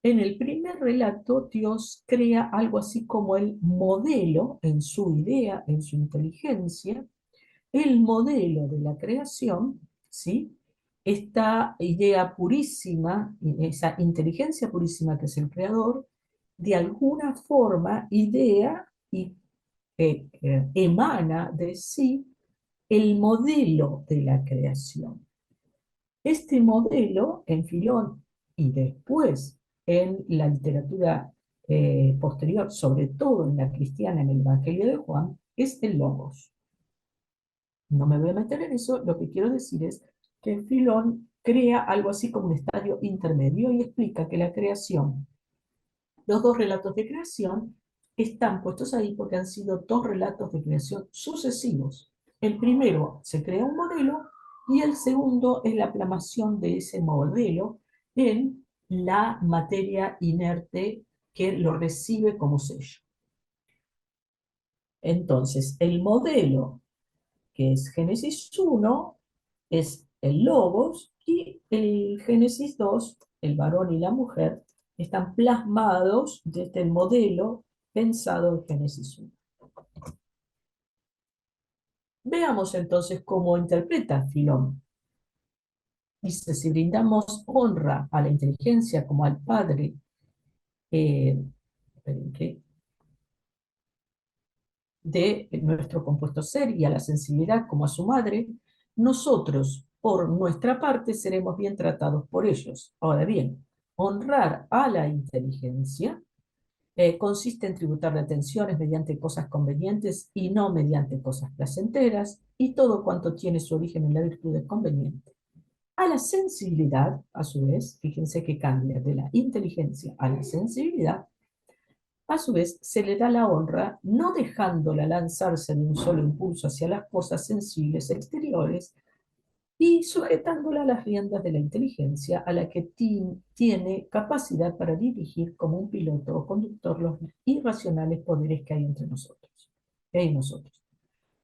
En el primer relato, Dios crea algo así como el modelo en su idea, en su inteligencia, el modelo de la creación, ¿sí? Esta idea purísima, esa inteligencia purísima que es el creador, de alguna forma idea y emana de sí el modelo de la creación. Este modelo en Filón y después en la literatura posterior, sobre todo en la cristiana, en el Evangelio de Juan, es el logos. No me voy a meter en eso, lo que quiero decir es que Filón crea algo así como un estadio intermedio y explica que la creación, los dos relatos de creación, están puestos ahí porque han sido dos relatos de creación sucesivos. El primero se crea un modelo y el segundo es la plasmación de ese modelo en la materia inerte que lo recibe como sello. Entonces, el modelo que es Génesis 1, es el logos, y el Génesis 2, el varón y la mujer, están plasmados desde el modelo pensado en Génesis 1. Veamos entonces cómo interpreta Filón. Dice, si brindamos honra a la inteligencia como al Padre, de nuestro compuesto ser y a la sensibilidad como a su madre, nosotros, por nuestra parte, seremos bien tratados por ellos. Ahora bien, honrar a la inteligencia consiste en tributarle atenciones mediante cosas convenientes y no mediante cosas placenteras, y todo cuanto tiene su origen en la virtud es conveniente. A la sensibilidad, a su vez, fíjense que cambia de la inteligencia a la sensibilidad, a su vez, se le da la honra no dejándola lanzarse de un solo impulso hacia las cosas sensibles exteriores y sujetándola a las riendas de la inteligencia a la que tiene capacidad para dirigir como un piloto o conductor los irracionales poderes que hay entre nosotros.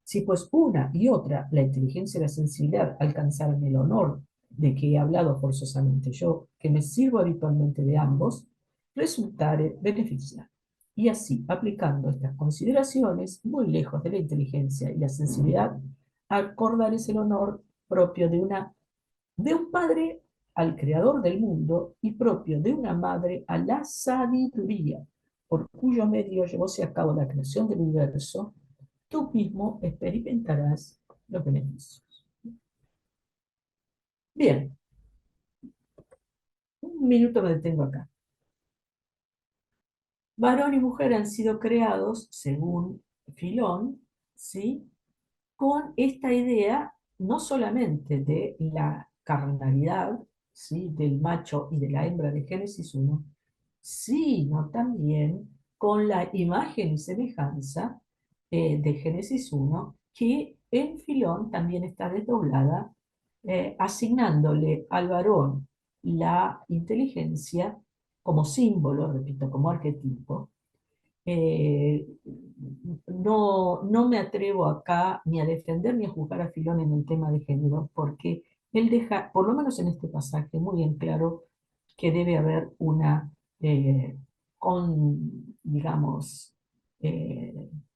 Si pues una y otra, la inteligencia y la sensibilidad, alcanzaran el honor de que he hablado forzosamente yo, que me sirvo habitualmente de ambos, resultare beneficiar. Y así, aplicando estas consideraciones, muy lejos de la inteligencia y la sensibilidad, acordar es el honor propio de un padre al creador del mundo y propio de una madre a la sabiduría, por cuyo medio llevóse a cabo la creación del universo, tú mismo experimentarás los beneficios. Bien, un minuto me detengo acá. Varón y mujer han sido creados, según Filón, ¿sí?, con esta idea no solamente de la carnalidad, ¿sí?, del macho y de la hembra de Génesis 1, sino también con la imagen y semejanza de Génesis 1, que en Filón también está desdoblada, asignándole al varón la inteligencia como símbolo, repito, como arquetipo. No me atrevo acá ni a defender ni a juzgar a Filón en el tema de género, porque él deja, por lo menos en este pasaje, muy en claro que debe haber una, digamos,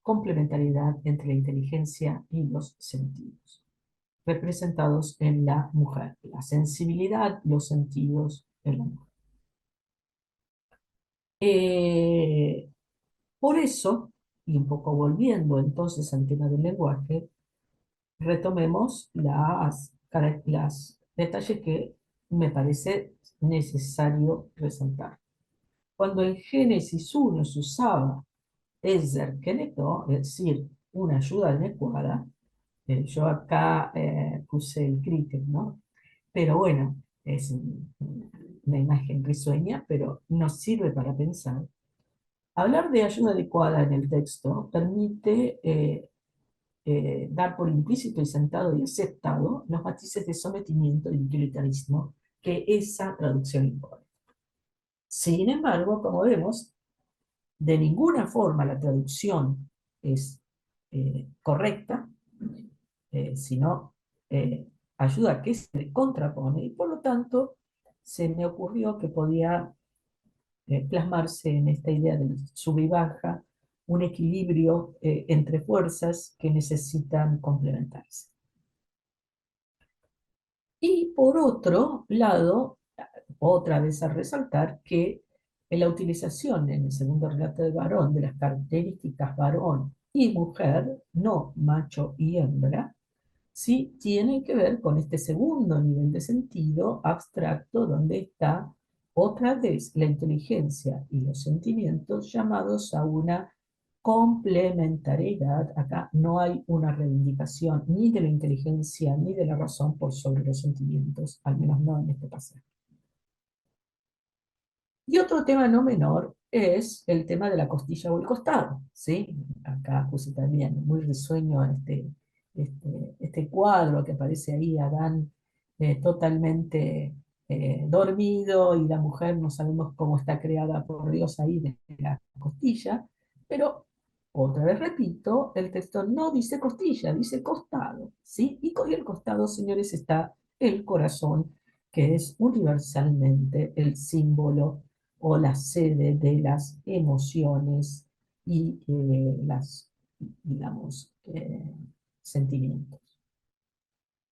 complementariedad entre la inteligencia y los sentidos. representados en la mujer, la sensibilidad, los sentidos en la mujer. Por eso, y un poco volviendo entonces al tema del lenguaje, retomemos las detalles que me parece necesario resaltar. Cuando en Génesis 1 se usaba Ezer Kenetó, es decir, una ayuda adecuada, yo acá puse el cricket, ¿no? Pero bueno, es una imagen risueña, pero nos sirve para pensar. Hablar de ayuda adecuada en el texto permite dar por implícito y sentado y aceptado los matices de sometimiento y utilitarismo que esa traducción impone. Sin embargo, como vemos, de ninguna forma la traducción es correcta, sino ayuda a que se contrapone, y por lo tanto se me ocurrió que podía plasmarse en esta idea de sub y baja, un equilibrio entre fuerzas que necesitan complementarse. Y por otro lado, otra vez a resaltar que en la utilización en el segundo relato de varón de las características varón y mujer, no macho y hembra, sí tienen que ver con este segundo nivel de sentido abstracto donde está otra vez la inteligencia y los sentimientos llamados a una complementariedad. Acá no hay una reivindicación ni de la inteligencia ni de la razón por sobre los sentimientos, al menos no en este pasaje. Y otro tema no menor es el tema de la costilla o el costado, ¿sí? Acá puse también muy risueño este cuadro que aparece ahí, Adán totalmente dormido y la mujer no sabemos cómo está creada por Dios ahí de la costilla, pero otra vez repito, el texto no dice costilla, dice costado, ¿sí? Y con el costado, señores, está el corazón, que es universalmente el símbolo o la sede de las emociones y digamos, sentimientos.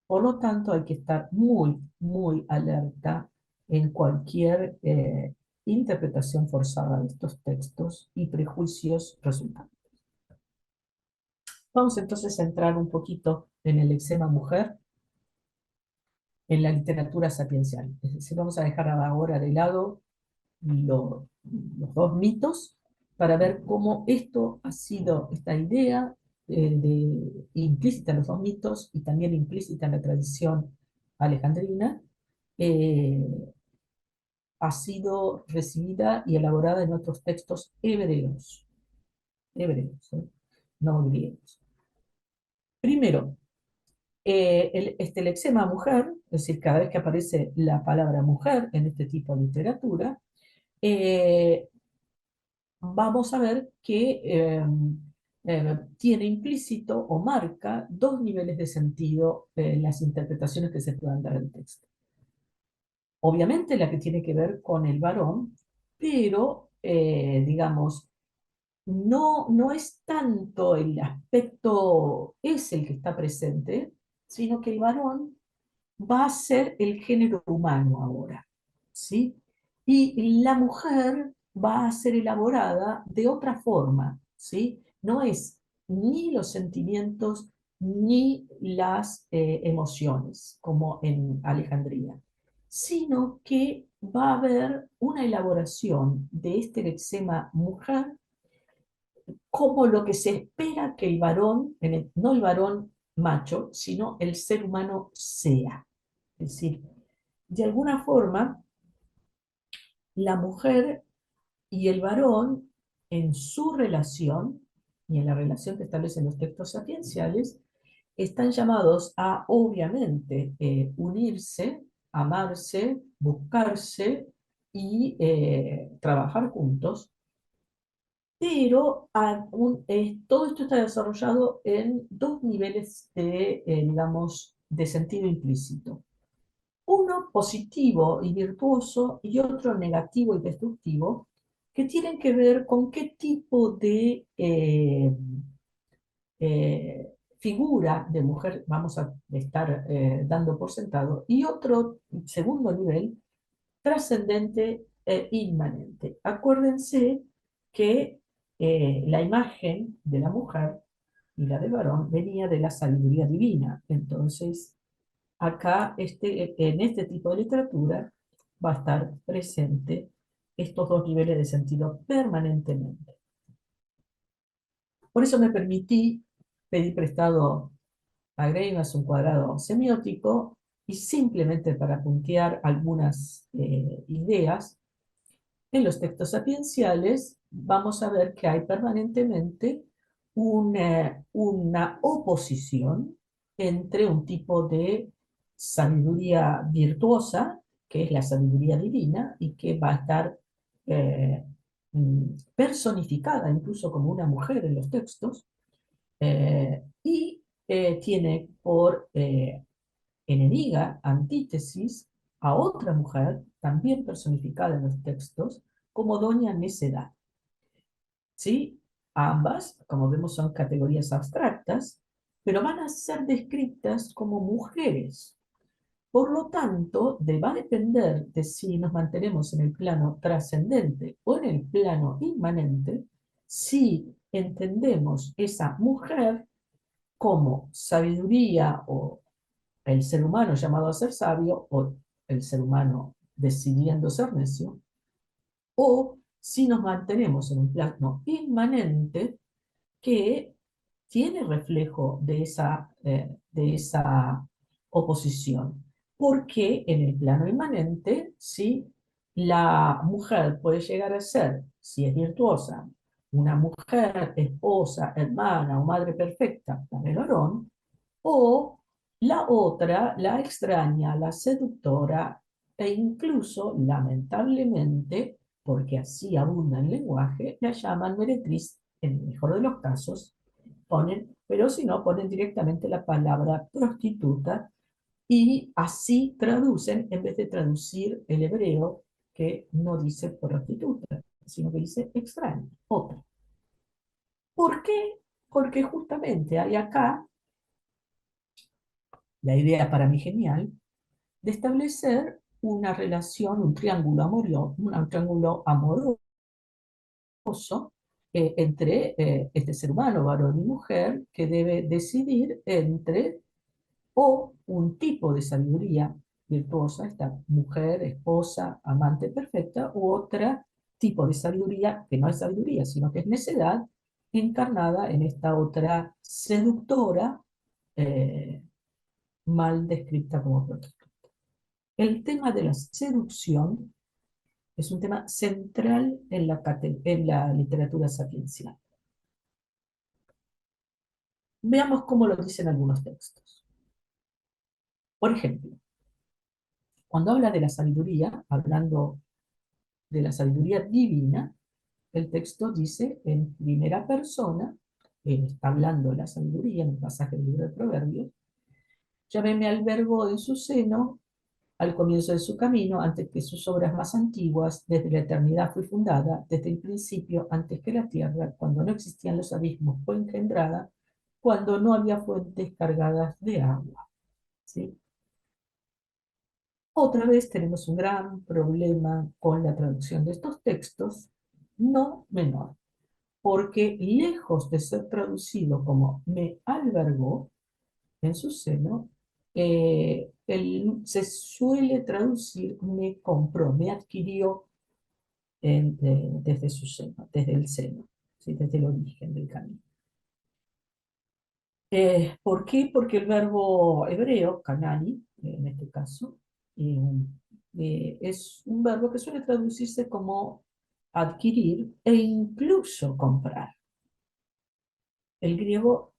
Por lo tanto, hay que estar muy, muy alerta en cualquier interpretación forzada de estos textos y prejuicios resultantes. Vamos entonces a entrar un poquito en el lexema mujer en la literatura sapiencial. Es decir, vamos a dejar ahora de lado los dos mitos para ver cómo esto ha sido, esta idea implícita en los dos mitos y también implícita en la tradición alejandrina, ha sido recibida y elaborada en otros textos hebreos, no griegos. Primero, este lexema mujer, es decir, cada vez que aparece la palabra mujer en este tipo de literatura, vamos a ver que tiene implícito o marca dos niveles de sentido en las interpretaciones que se puedan dar del texto. Obviamente la que tiene que ver con el varón, pero digamos, no es tanto el aspecto, es el que está presente, sino que el varón va a ser el género humano ahora, ¿sí? Y la mujer va a ser elaborada de otra forma, ¿sí? No es ni los sentimientos ni las emociones, como en Alejandría, sino que va a haber una elaboración de este lexema mujer como lo que se espera que el varón, no el varón macho, sino el ser humano sea. Es decir, de alguna forma, la mujer y el varón en su relación, y en la relación que establecen los textos sapienciales, están llamados a, obviamente, unirse, amarse, buscarse y trabajar juntos, pero todo esto está desarrollado en dos niveles digamos, de sentido implícito. Uno positivo y virtuoso y otro negativo y destructivo, que tienen que ver con qué tipo de figura de mujer vamos a estar dando por sentado, y otro segundo nivel, trascendente e inmanente. Acuérdense que la imagen de la mujer y la del varón venía de la sabiduría divina. Entonces, acá en este tipo de literatura va a estar presente estos dos niveles de sentido permanentemente. Por eso me permití pedir prestado a Greimas un cuadrado semiótico, y simplemente para puntear algunas ideas, en los textos sapienciales vamos a ver que hay permanentemente una oposición entre un tipo de sabiduría virtuosa, que es la sabiduría divina, y que va a estar eh, personificada incluso como una mujer en los textos, y tiene por enemiga, antítesis, a otra mujer, también personificada en los textos, como Doña Necedad. ¿Sí? Ambas, como vemos, son categorías abstractas, pero van a ser descritas como mujeres. Por lo tanto, va a depender de si nos mantenemos en el plano trascendente o en el plano inmanente, si entendemos esa mujer como sabiduría o el ser humano llamado a ser sabio o el ser humano decidiendo ser necio, o si nos mantenemos en un plano inmanente que tiene reflejo de esa oposición. Porque en el plano inmanente, si la mujer puede llegar a ser, si es virtuosa, una mujer, esposa, hermana o madre perfecta para el varón, o la otra, la extraña, la seductora, e incluso, lamentablemente, porque así abunda el lenguaje, la llaman meretriz, en el mejor de los casos, pero si no, ponen directamente la palabra prostituta, y así traducen, en vez de traducir el hebreo, que no dice prostituta, sino que dice extraña, otra. ¿Por qué? Porque justamente hay acá la idea para mí genial de establecer una relación, un triángulo amoroso entre este ser humano, varón y mujer, que debe decidir entre o un tipo de sabiduría virtuosa, esta mujer, esposa, amante perfecta, u otra tipo de sabiduría que no es sabiduría, sino que es necedad, encarnada en esta otra seductora, mal descrita como prostituta. El tema de la seducción es un tema central en la literatura sapiencial. Veamos cómo lo dicen algunos textos. Por ejemplo, cuando habla de la sabiduría, hablando de la sabiduría divina, el texto dice en primera persona, él está hablando de la sabiduría en el pasaje del libro de Proverbios, Yahvé me albergó en su seno al comienzo de su camino, antes que sus obras más antiguas, desde la eternidad fue fundada, desde el principio, antes que la tierra, cuando no existían los abismos, fue engendrada, cuando no había fuentes cargadas de agua. ¿Sí? Otra vez tenemos un gran problema con la traducción de estos textos, no menor, porque lejos de ser traducido como me albergó en su seno, se suele traducir me compró, me adquirió desde su seno, desde el seno, ¿sí? Desde el origen del camino. ¿Por qué? Porque el verbo hebreo, kanani, en este caso, es un verbo que suele traducirse como adquirir e incluso comprar. El griego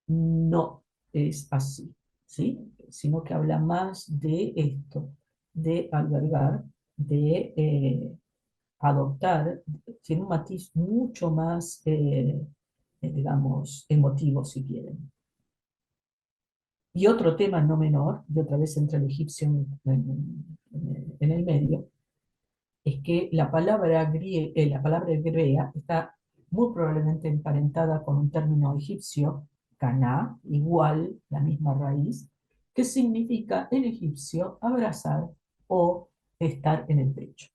no es así, ¿sí? Sino que habla más de esto, de albergar, de adoptar, tiene un matiz mucho más, digamos, emotivo, si quieren. Y otro tema no menor, y otra vez entre el egipcio en el medio, es que la palabra hebrea está muy probablemente emparentada con un término egipcio, Caná, igual, la misma raíz, que significa en egipcio abrazar o estar en el pecho.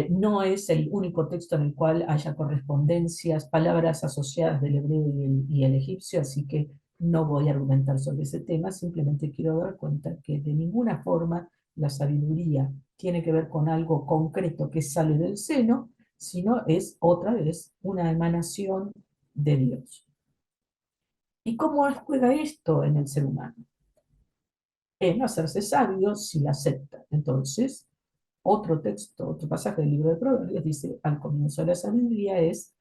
No es el único texto en el cual haya correspondencias, palabras asociadas del hebreo y el egipcio, así que no voy a argumentar sobre ese tema, simplemente quiero dar cuenta que de ninguna forma la sabiduría tiene que ver con algo concreto que sale del seno, sino es otra vez una emanación de Dios. ¿Y cómo juega esto en el ser humano? En hacerse sabio si la acepta. Entonces, otro texto, otro pasaje del libro de Proverbios dice, el comienzo de la sabiduría es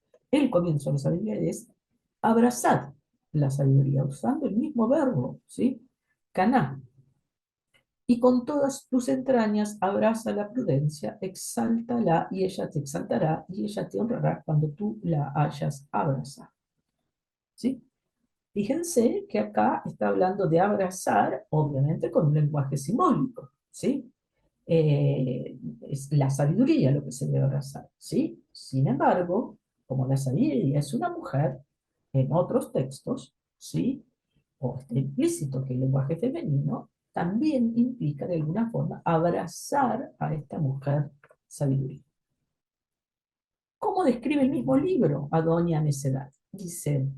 abrazar la sabiduría, usando el mismo verbo, ¿sí? Caná. Y con todas tus entrañas abraza la prudencia, exáltala y ella te exaltará y ella te honrará cuando tú la hayas abrazado. ¿Sí? Fíjense que acá está hablando de abrazar, obviamente con un lenguaje simbólico, ¿sí? Es la sabiduría lo que se debe abrazar, ¿sí? Sin embargo, como la sabiduría es una mujer, en otros textos, ¿sí? O está implícito que el lenguaje femenino también implica de alguna forma abrazar a esta mujer sabiduría. ¿Cómo describe el mismo libro a doña Necedad? Dice,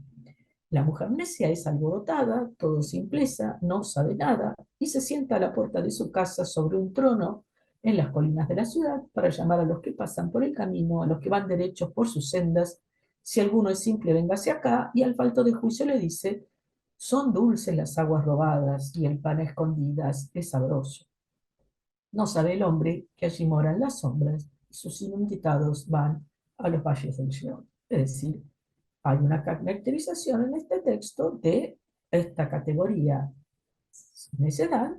la mujer necia es alborotada, todo simpleza, no sabe nada, y se sienta a la puerta de su casa sobre un trono en las colinas de la ciudad para llamar a los que pasan por el camino, a los que van derechos por sus sendas. Si alguno es simple, véngase acá, y al falto de juicio le dice, son dulces las aguas robadas y el pan a escondidas es sabroso. No sabe el hombre que allí moran las sombras y sus invitados van a los valles del Sheol. Es decir, hay una caracterización en este texto de esta categoría necedad,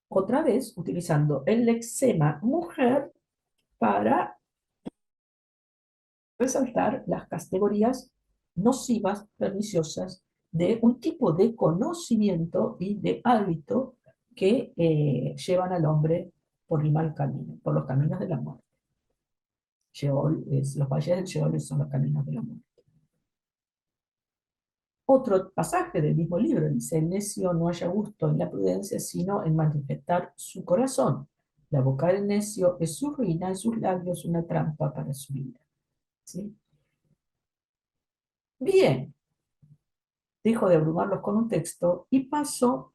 otra vez utilizando el lexema mujer para resaltar las categorías nocivas, perniciosas, de un tipo de conocimiento y de hábito que llevan al hombre por el mal camino, por los caminos de la muerte. Los valles del Sheol son los caminos de la muerte. Otro pasaje del mismo libro dice, el necio no halla gusto en la prudencia, sino en manifestar su corazón. La boca del necio es su ruina, en sus labios una trampa para su vida. ¿Sí? Bien, dejo de abrumarlos con un texto y paso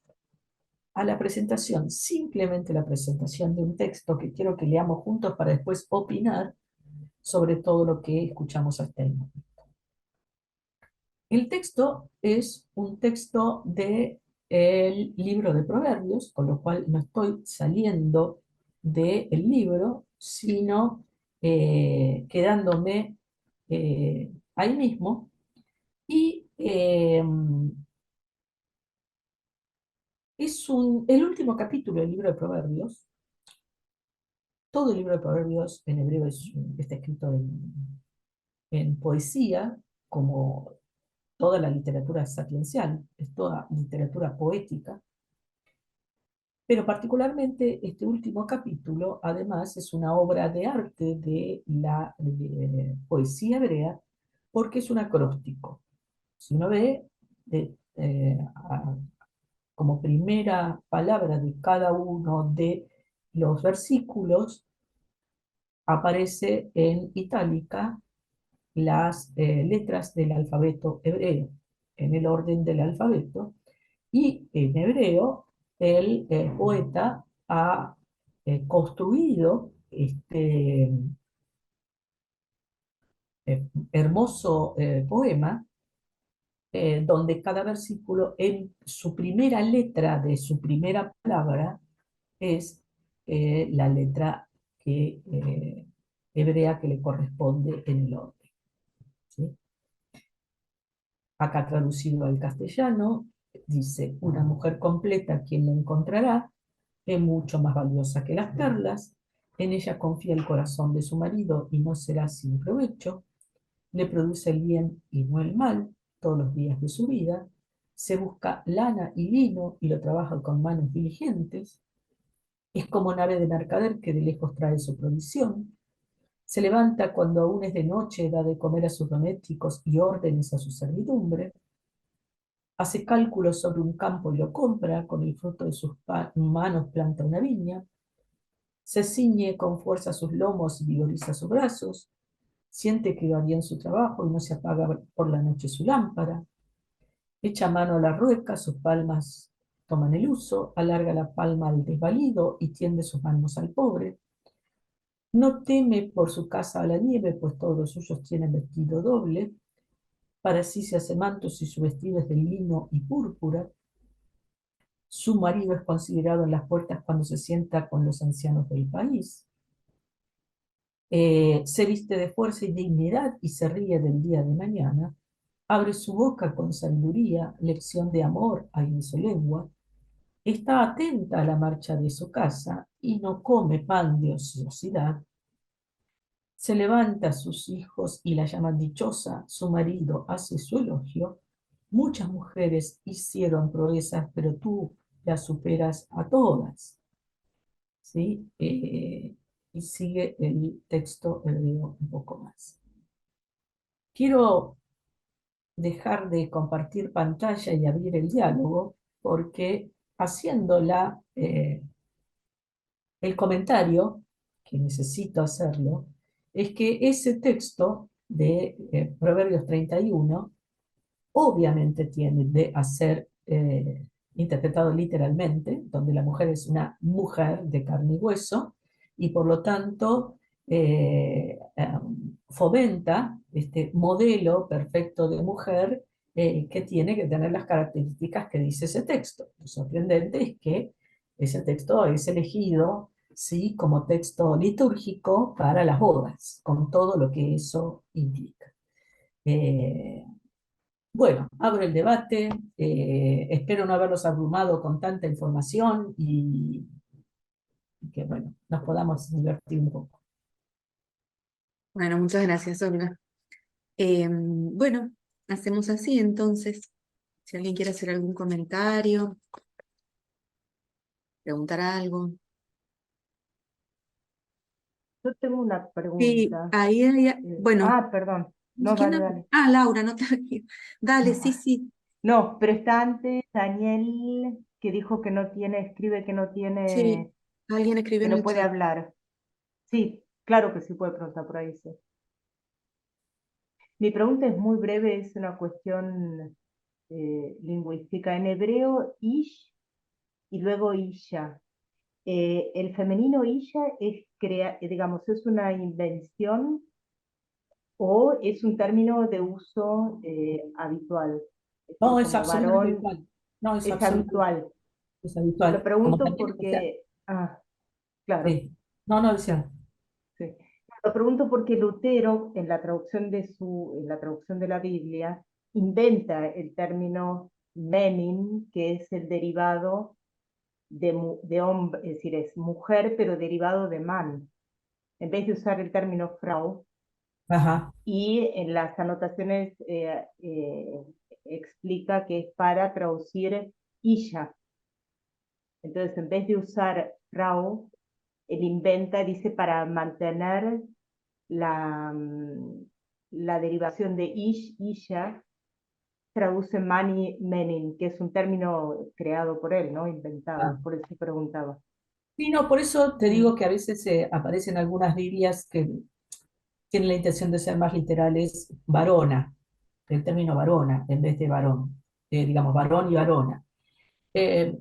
a la presentación, simplemente la presentación de un texto que quiero que leamos juntos para después opinar sobre todo lo que escuchamos hasta el momento. El texto es un texto del libro de Proverbios, con lo cual no estoy saliendo del libro, sino quedándome ahí mismo. Y el último capítulo del libro de Proverbios. Todo el libro de Proverbios en hebreo está escrito en poesía, como toda la literatura sapiencial, es toda literatura poética, pero particularmente este último capítulo, además, es una obra de arte de la poesía hebrea, porque es un acróstico. Si uno ve como primera palabra de cada uno de los versículos, aparece en itálica las letras del alfabeto hebreo, en el orden del alfabeto, y en hebreo el poeta ha construido este hermoso poema donde cada versículo en su primera letra de su primera palabra es la letra hebrea que le corresponde en el orden. ¿Sí? Acá traducido al castellano, dice, una mujer completa, quien la encontrará, es mucho más valiosa que las perlas, en ella confía el corazón de su marido y no será sin provecho, le produce el bien y no el mal todos los días de su vida, se busca lana y lino y lo trabaja con manos diligentes, es como nave de mercader que de lejos trae su provisión, Se levanta cuando aún es de noche, da de comer a sus domésticos y órdenes a su servidumbre. Hace cálculos sobre un campo y lo compra, con el fruto de sus manos planta una viña. Se ciñe con fuerza sus lomos y vigoriza sus brazos. Siente que va bien su trabajo y no se apaga por la noche su lámpara. Echa mano a la rueca, sus palmas toman el uso, alarga la palma al desvalido y tiende sus manos al pobre. No teme por su casa a la nieve, pues todos los suyos tienen vestido doble. Para sí se hace mantos y su vestido es de lino y púrpura. Su marido es considerado en las puertas cuando se sienta con los ancianos del país. Se viste de fuerza y dignidad y se ríe del día de mañana. Abre su boca con sabiduría, lección de amor hay en su lengua. Está atenta a la marcha de su casa y no come pan de ociosidad. Se levanta a sus hijos y la llaman dichosa, su marido hace su elogio. Muchas mujeres hicieron proezas, pero tú las superas a todas. ¿Sí? Y sigue el texto hebreo un poco más. Quiero dejar de compartir pantalla y abrir el diálogo, porque haciéndola, el comentario, que necesito hacerlo, es que ese texto de Proverbios 31 obviamente tiene de ser interpretado literalmente, donde la mujer es una mujer de carne y hueso, y por lo tanto fomenta este modelo perfecto de mujer que tiene que tener las características que dice ese texto. Lo sorprendente es que ese texto es elegido, ¿sí?, como texto litúrgico para las bodas, con todo lo que eso implica. Bueno, abro el debate, espero no haberlos abrumado con tanta información y que, bueno, nos podamos divertir un poco. Bueno, muchas gracias, Olga. Bueno, hacemos así entonces. Si alguien quiere hacer algún comentario, preguntar algo. Yo tengo una Sí, pregunta. bueno, Perdón. No, ¿quién dale, habla? dale. Ah, Laura, no te Dale, sí, sí. No, pero está antes Daniel, que dijo que no tiene, escribe Sí, alguien escribió que en no el puede chat. hablar. Sí, claro que sí puede preguntar por ahí, sí. Mi pregunta es muy breve, es una cuestión lingüística. En hebreo, ish y luego isha. El femenino isha digamos, es una invención o es un término de uso habitual. Es No, decir, es como absolutamente varón habitual. No, es es absolutamente habitual. es Lo habitual. Como pregunto también, o sea, porque, claro, sí. No, no, decía. sí. Lo pregunto porque Lutero, en la traducción en la traducción de la Biblia, inventa el término menin, que es el derivado de hombre, es decir, es mujer, pero derivado de man, en vez de usar el término Frau. Ajá. Y en las anotaciones explica que es para traducir Isha. Entonces, en vez de usar Frau, él inventa, dice, para mantener la derivación de Isha, traduce Mani Menin, que es un término creado por él, ¿no? Ah. Inventado, por eso preguntaba. Sí, no, por eso te digo Mm. que a veces aparecen algunas Biblias que tienen la intención de ser más literales, varona, el término varona en vez de varón, digamos varón y varona. Eh,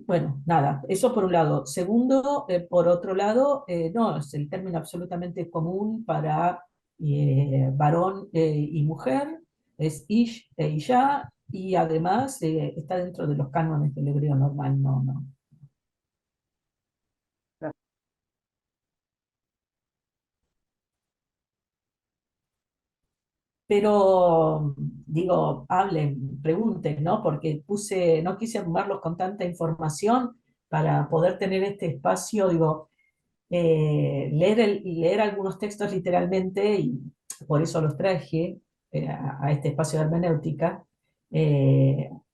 bueno, nada, eso por un lado. Segundo, por otro lado, no, es el término absolutamente común para varón y mujer, es ish e isha, y además está dentro de los cánones del hebreo normal, no, no. Pero digo, hablen, pregunten, ¿no? Porque no quise abrumarlos con tanta información para poder tener este espacio, digo, leer algunos textos literalmente, y por eso los traje a este espacio de hermenéutica.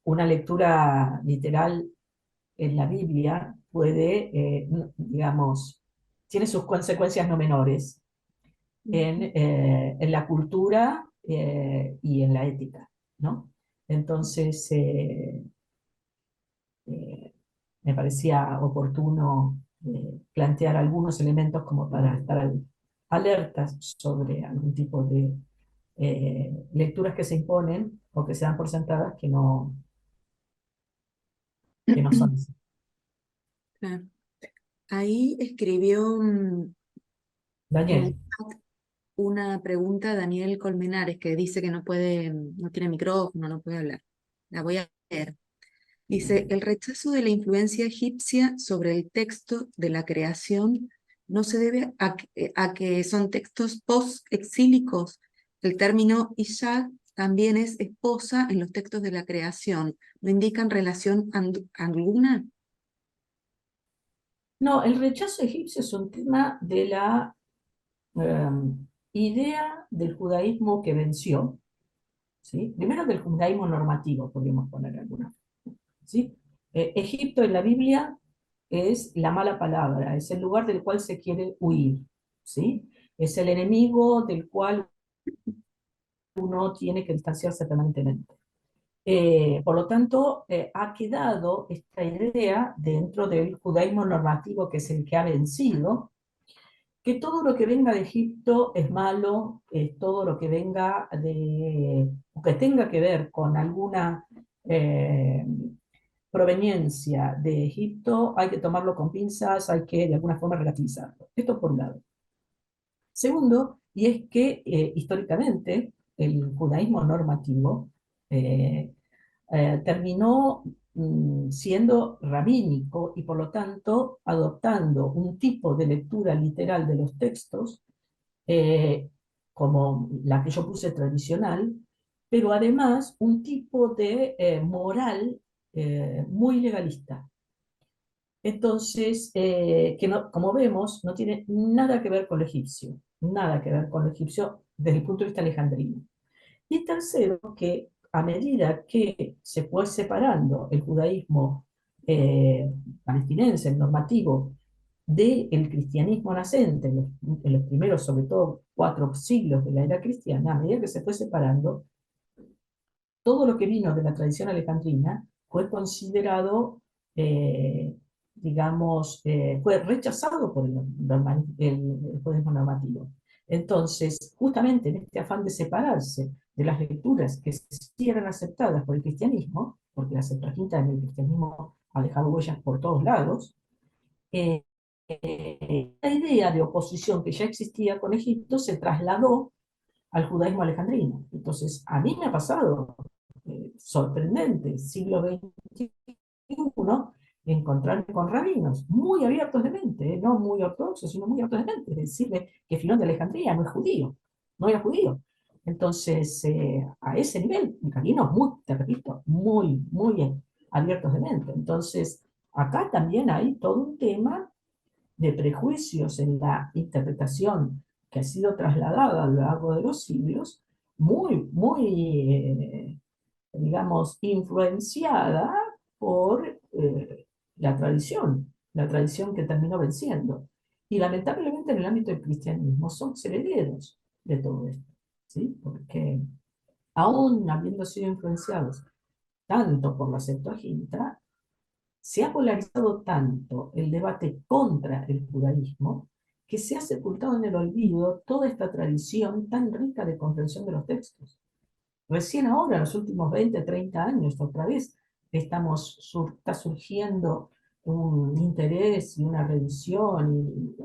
Una lectura literal en la Biblia puede, digamos, tiene sus consecuencias no menores en la cultura y en la ética, ¿no? Entonces, me parecía oportuno plantear algunos elementos como para estar alertas sobre algún tipo de lecturas que se imponen o que se dan por sentadas que no son así. Claro. Ahí escribió en el Daniel, chat una pregunta Daniel Colmenares que dice que no puede, no tiene micrófono, no puede hablar. La voy a leer. Dice, el rechazo de la influencia egipcia sobre el texto de la creación no se debe a que son textos post-exílicos. El término Isha también es esposa en los textos de la creación. ¿No indican relación alguna? no, el rechazo egipcio es un tema de la idea del judaísmo que venció, ¿sí? Primero del judaísmo normativo, podríamos poner alguna, ¿sí? Egipto en la Biblia es la mala palabra, es el lugar del cual se quiere huir, ¿sí? Es el enemigo del cual uno tiene que distanciarse permanentemente. Por lo tanto, ha quedado esta idea dentro del judaísmo normativo, que es el que ha vencido, que todo lo que venga de Egipto es malo, todo lo que venga o que tenga que ver con alguna eh, proveniencia de Egipto, hay que tomarlo con pinzas, hay que de alguna forma relativizarlo. Esto por un lado. Segundo, y es que históricamente el judaísmo normativo eh, terminó siendo rabínico y por lo tanto adoptando un tipo de lectura literal de los textos, eh, como la que yo puse tradicional, pero además un tipo de moral muy legalista. Entonces, que no, como vemos, no tiene nada que ver con lo egipcio, nada que ver con lo egipcio desde el punto de vista alejandrino. Y tercero, que a medida que se fue separando el judaísmo palestinense, el normativo, del cristianismo nacente, en los primeros, sobre todo, 4 siglos de la era cristiana, a medida que se fue separando, todo lo que vino de la tradición alejandrina fue considerado, digamos, fue rechazado por el judaísmo normativo. Entonces, justamente en este afán de separarse de las lecturas que sí eran aceptadas por el cristianismo, porque la Septuaginta en el cristianismo ha dejado huellas por todos lados, eh, la idea de oposición que ya existía con Egipto se trasladó al judaísmo alejandrino. Entonces, a mí me ha pasado, sorprendente, siglo XXI, encontrarme con rabinos muy abiertos de mente, no muy ortodoxos, sino muy abiertos de mente, decirle que Filón de Alejandría no es judío, no era judío. Entonces, a ese nivel, rabinos muy, te repito, muy abiertos de mente. Entonces, acá también hay todo un tema de prejuicios en la interpretación que ha sido trasladada a lo largo de los siglos, digamos, influenciada por la tradición que terminó venciendo. Y lamentablemente en el ámbito del cristianismo son herederos de todo esto, ¿sí? Porque aún habiendo sido influenciados tanto por la Septuaginta, se ha polarizado tanto el debate contra el judaísmo que se ha sepultado en el olvido toda esta tradición tan rica de comprensión de los textos. Recién ahora, en los últimos 20, 30 años, otra vez, está surgiendo un interés y una revisión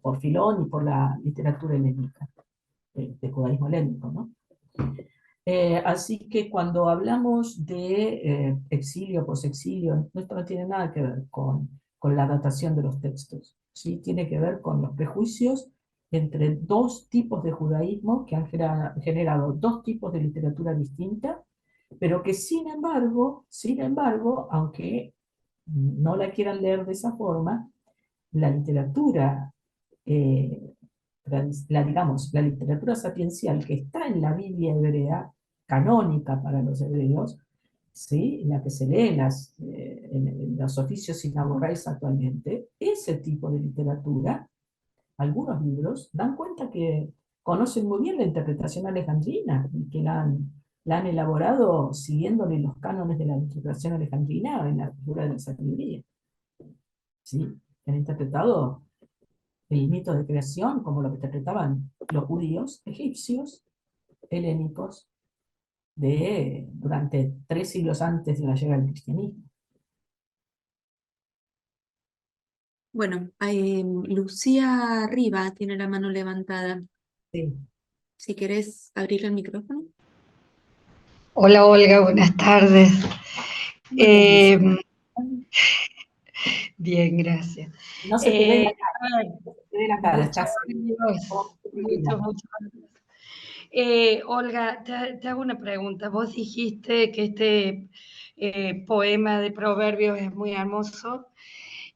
por Filón y por la literatura helénica, de judaísmo helénico, ¿no? Así que cuando hablamos de exilio, posexilio, esto no tiene nada que ver con la datación de los textos, ¿sí? Tiene que ver con los prejuicios entre dos tipos de judaísmo que han generado dos tipos de literatura distinta, pero que sin embargo, aunque no la quieran leer de esa forma, la literatura eh, digamos, la literatura sapiencial que está en la Biblia hebrea, canónica para los hebreos, ¿sí? La que se lee en los oficios sinagogáis actualmente, ese tipo de literatura algunos libros, dan cuenta que conocen muy bien la interpretación alejandrina y que la han elaborado siguiéndole los cánones de la interpretación alejandrina en la figura de la sabiduría. ¿Sí? Han interpretado el mito de creación como lo que interpretaban los judíos, egipcios, helénicos, durante 3 siglos antes de la llegada del cristianismo. Bueno, Lucía Riva tiene la mano levantada. Sí. Si querés abrir el micrófono. Hola Olga, buenas tardes. ¿Cómo estás, Lucía? Bien, gracias. No se te ve la A ver, cara, no se te ve la cara, muchos estás muchos. Olga, te hago una pregunta. Vos dijiste que este poema de Proverbios es muy hermoso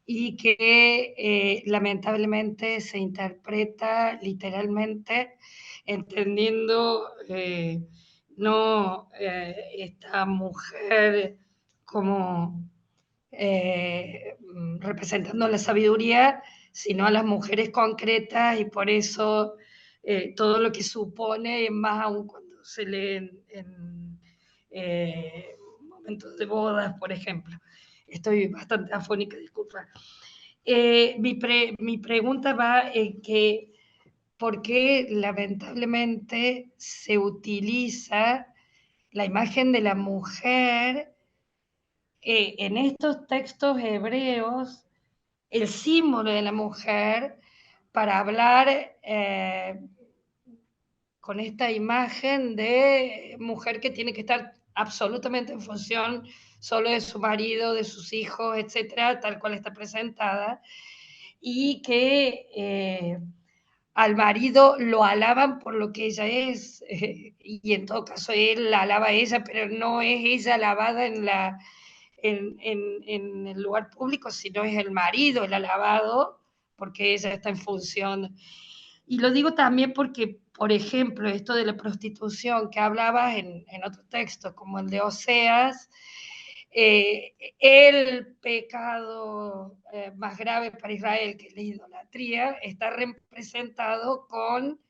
y que lamentablemente se interpreta literalmente, entendiendo no esta mujer como representando la sabiduría, sino a las mujeres concretas, y por eso todo lo que supone, más aún cuando se lee en momentos de bodas, por ejemplo. Estoy bastante afónica, disculpa. Mi pregunta va en que, ¿por qué lamentablemente se utiliza la imagen de la mujer en estos textos hebreos, el símbolo de la mujer, para hablar con esta imagen de mujer que tiene que estar absolutamente en función solo de su marido, de sus hijos, etcétera, tal cual está presentada, y que al marido lo alaban por lo que ella es, y en todo caso él la alaba a ella, pero no es ella alabada en el lugar público, sino es el marido el alabado, porque ella está en función. Y lo digo también porque, por ejemplo, esto de la prostitución que hablabas en otros textos, como el de Oseas, el pecado más grave para Israel, que es la idolatría, está representado con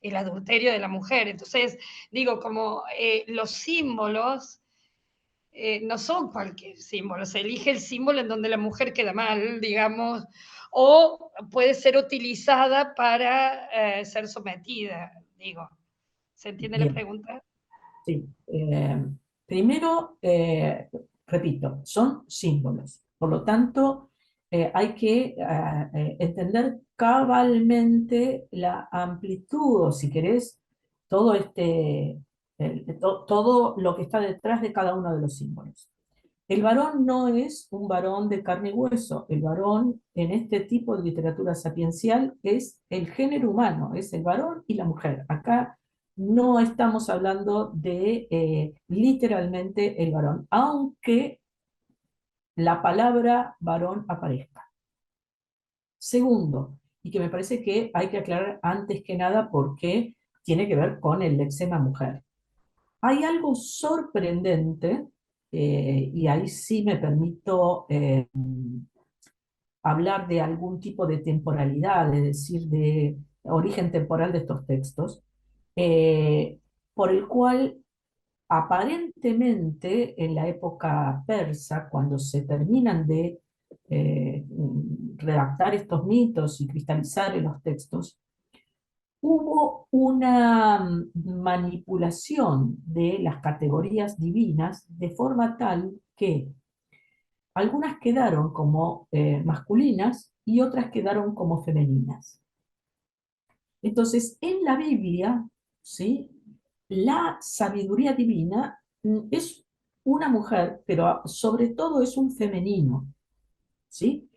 el adulterio de la mujer. Entonces, digo, como los símbolos no son cualquier símbolo, se elige el símbolo en donde la mujer queda mal, digamos, o puede ser utilizada para ser sometida, digo. ¿Se entiende la bien. pregunta? Sí. Primero, repito, son símbolos. Por lo tanto, hay que entender cabalmente la amplitud, o si querés, todo, todo lo que está detrás de cada uno de los símbolos. El varón no es un varón de carne y hueso. El varón en este tipo de literatura sapiencial es el género humano, es el varón y la mujer. Acá no estamos hablando de literalmente el varón, aunque la palabra varón aparezca. Segundo, y que me parece que hay que aclarar antes que nada porque tiene que ver con el lexema mujer. Hay algo sorprendente, y ahí sí me permito hablar de algún tipo de temporalidad, es decir, de origen temporal de estos textos, por el cual aparentemente en la época persa, cuando se terminan de redactar estos mitos y cristalizar en los textos, hubo una manipulación de las categorías divinas de forma tal que algunas quedaron como masculinas y otras quedaron como femeninas. Entonces, en la Biblia, ¿sí?, la sabiduría divina es una mujer, pero sobre todo es un femenino, ¿sí?,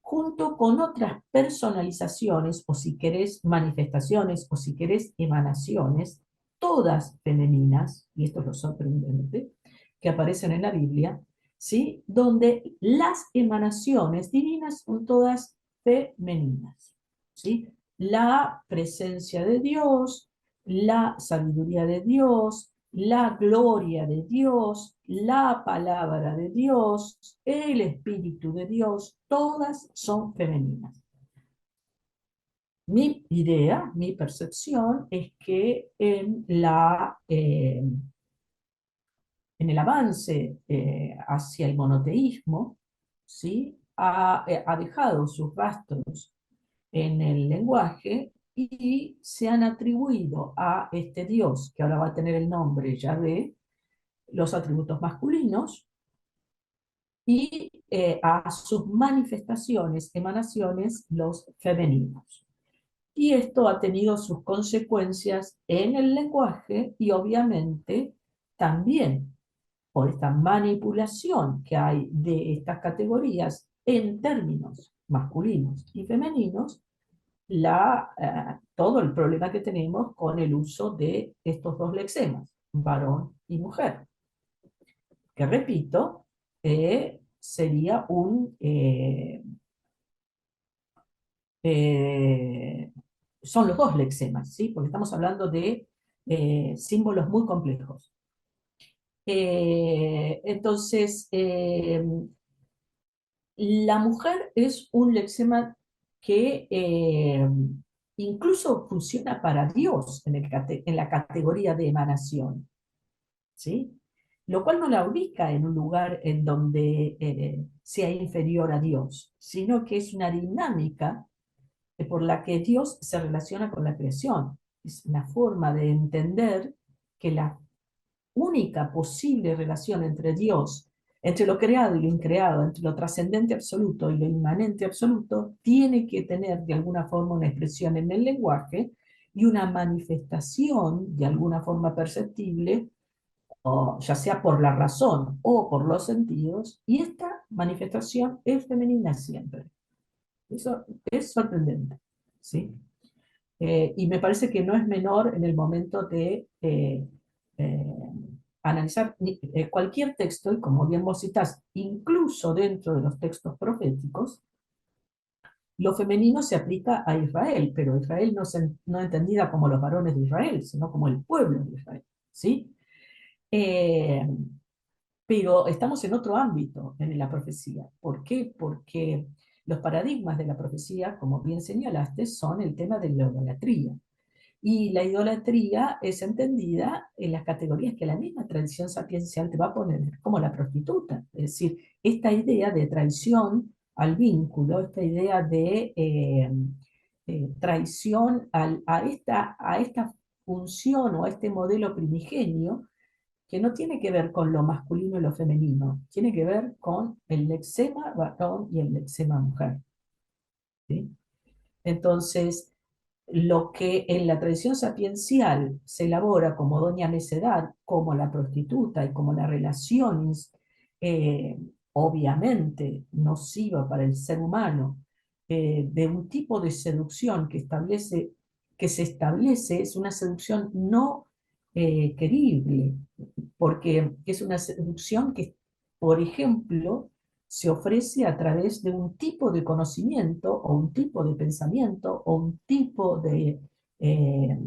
junto con otras personalizaciones, o si querés manifestaciones, o si querés emanaciones, todas femeninas, y esto es lo sorprendente, que aparecen en la Biblia, ¿sí?, donde las emanaciones divinas son todas femeninas, ¿sí? La presencia de Dios, la sabiduría de Dios, la gloria de Dios, la palabra de Dios, el Espíritu de Dios, todas son femeninas. Mi idea, mi percepción es que en el avance hacia el monoteísmo, ¿sí? Ha dejado sus rastros en el lenguaje y se han atribuido a este Dios, que ahora va a tener el nombre Yahvé, los atributos masculinos, y a sus manifestaciones, emanaciones, los femeninos. Y esto ha tenido sus consecuencias en el lenguaje y obviamente también por esta manipulación que hay de estas categorías en términos masculinos y femeninos, todo el problema que tenemos con el uso de estos dos lexemas, varón y mujer, que repito, sería son los dos lexemas, ¿sí? Porque estamos hablando de símbolos muy complejos. Entonces, la mujer es un lexema que incluso funciona para Dios en la categoría de emanación, ¿sí? Lo cual no la ubica en un lugar en donde sea inferior a Dios, sino que es una dinámica por la que Dios se relaciona con la creación. Es una forma de entender que la única posible relación entre Dios, entre lo creado y lo increado, entre lo trascendente absoluto y lo inmanente absoluto, tiene que tener de alguna forma una expresión en el lenguaje y una manifestación de alguna forma perceptible, o ya sea por la razón o por los sentidos, y esta manifestación es femenina siempre. Eso es sorprendente, ¿sí? Y me parece que no es menor en el momento de eh, analizar cualquier texto, y como bien vos citás, incluso dentro de los textos proféticos, lo femenino se aplica a Israel, pero Israel no entendida como los varones de Israel, sino como el pueblo de Israel, ¿sí? Eh, pero estamos en otro ámbito en la profecía. ¿Por qué? Porque los paradigmas de la profecía, como bien señalaste, son el tema de la idolatría. Y la idolatría es entendida en las categorías que la misma tradición sapiencial te va a poner, como la prostituta. Es decir, esta idea de traición al vínculo, esta idea de traición a esta función o a este modelo primigenio, que no tiene que ver con lo masculino y lo femenino, tiene que ver con el lexema varón y el lexema mujer, ¿sí? Entonces, lo que en la tradición sapiencial se elabora como doña necedad, como la prostituta y como la relación eh, obviamente nociva para el ser humano, de un tipo de seducción que se establece, es una seducción no querible, porque es una seducción que, por ejemplo, se ofrece a través de un tipo de conocimiento o un tipo de pensamiento o un tipo de eh,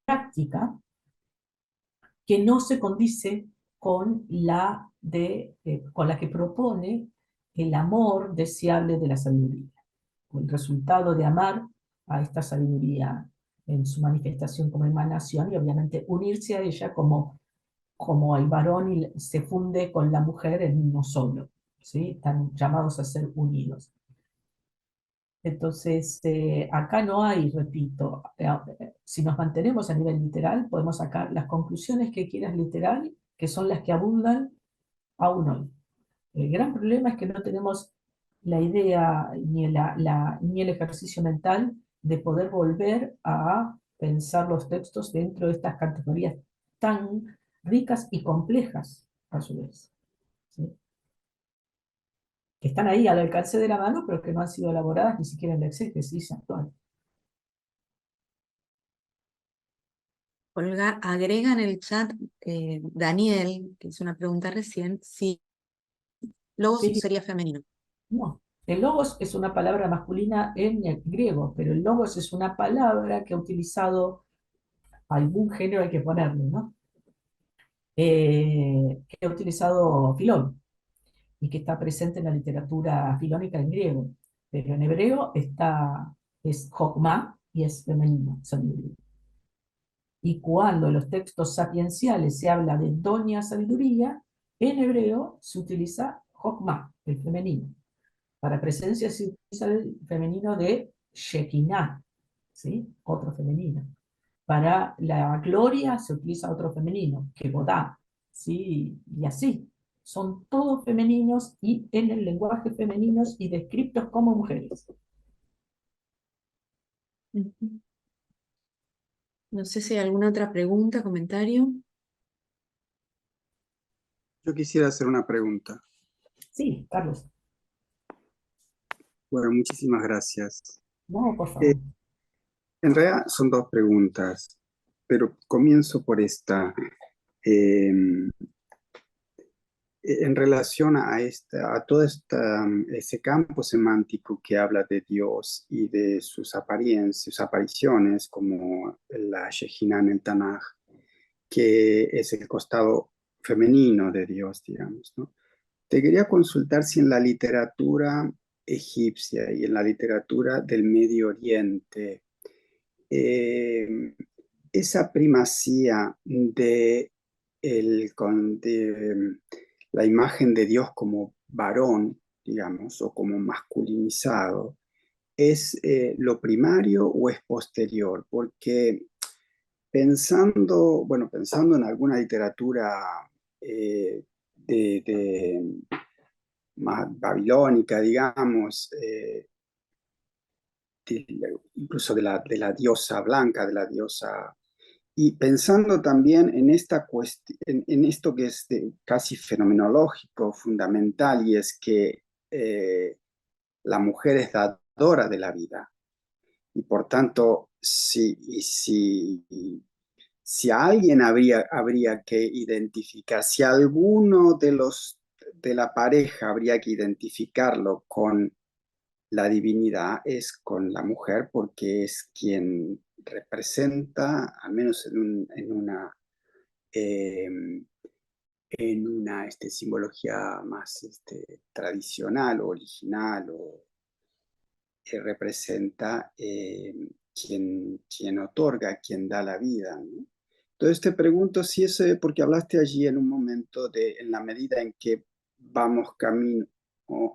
práctica que no se condice con la que propone el amor deseable de la sabiduría, o el resultado de amar a esta sabiduría en su manifestación como emanación y obviamente unirse a ella como el varón se funde con la mujer en uno solo, ¿sí? Están llamados a ser unidos. Entonces, acá no hay, repito, si nos mantenemos a nivel literal, podemos sacar las conclusiones que quieras literal, que son las que abundan aún hoy. El gran problema es que no tenemos la idea ni el ejercicio mental de poder volver a pensar los textos dentro de estas categorías tan ricas y complejas, a su vez, ¿sí? Que están ahí al alcance de la mano, pero que no han sido elaboradas ni siquiera en la exégesis actual. Olga, agrega en el chat Daniel, que hizo una pregunta recién, si logos Sí, sería femenino. no. El logos es una palabra masculina en el griego, pero el logos es una palabra que ha utilizado algún género, hay que ponerle, ¿no? Que ha utilizado Filón y que está presente en la literatura filónica en griego, pero en hebreo está es Jokmah y es femenino, sabiduría. Y cuando en los textos sapienciales se habla de doña sabiduría, en hebreo se utiliza Jokmah, el femenino. Para presencia se utiliza el femenino de Shekinah, ¿sí? Otro femenino. Para la gloria se utiliza otro femenino, Kebodá, ¿sí? Y así. Son todos femeninos y en el lenguaje femeninos y descritos como mujeres. Ujú. No sé si hay alguna otra pregunta, comentario. Yo quisiera hacer una pregunta. Sí, Carlos. Bueno, muchísimas gracias. No, por favor. En realidad son dos preguntas, pero comienzo por esta. Eh, en relación a todo ese campo semántico que habla de Dios y de sus apariciones, como la Shejinah en el Tanaj, que es el costado femenino de Dios, digamos, ¿no? Te quería consultar si en la literatura egipcia y en la literatura del Medio Oriente, eh, esa primacía de la imagen de Dios como varón, digamos, o como masculinizado, ¿es lo primario o es posterior? Porque pensando en alguna literatura eh, de más babilónica, digamos, incluso de la diosa blanca, de la diosa. Y pensando también en esta en esto que es casi fenomenológico, fundamental, y es que la mujer es dadora de la vida. Y por tanto, si a alguien habría que identificar, si alguno de la pareja habría que identificarlo con la divinidad, es con la mujer, porque es quien representa, al menos eh, en una simbología más tradicional o original, o que representa quien otorga, quien da la vida, ¿no? Entonces te pregunto si eso, porque hablaste allí en un momento en la medida en que vamos camino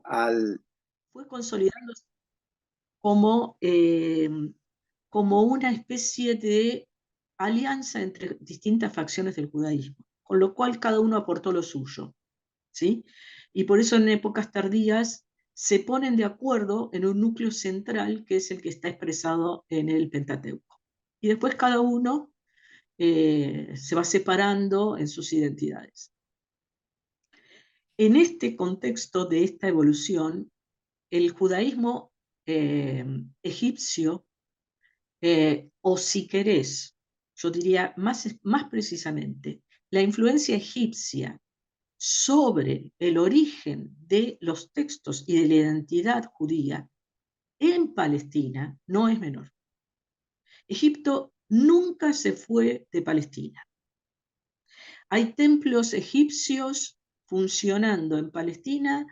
al... Fue consolidándose como, como una especie de alianza entre distintas facciones del judaísmo, con lo cual cada uno aportó lo suyo, ¿sí? Y por eso en épocas tardías se ponen de acuerdo en un núcleo central que es el que está expresado en el Pentateuco. Y después cada uno se va separando en sus identidades. En este contexto de esta evolución, el judaísmo egipcio, o si querés, yo diría más precisamente, la influencia egipcia sobre el origen de los textos y de la identidad judía en Palestina no es menor. Egipto nunca se fue de Palestina. Hay templos egipcios funcionando en Palestina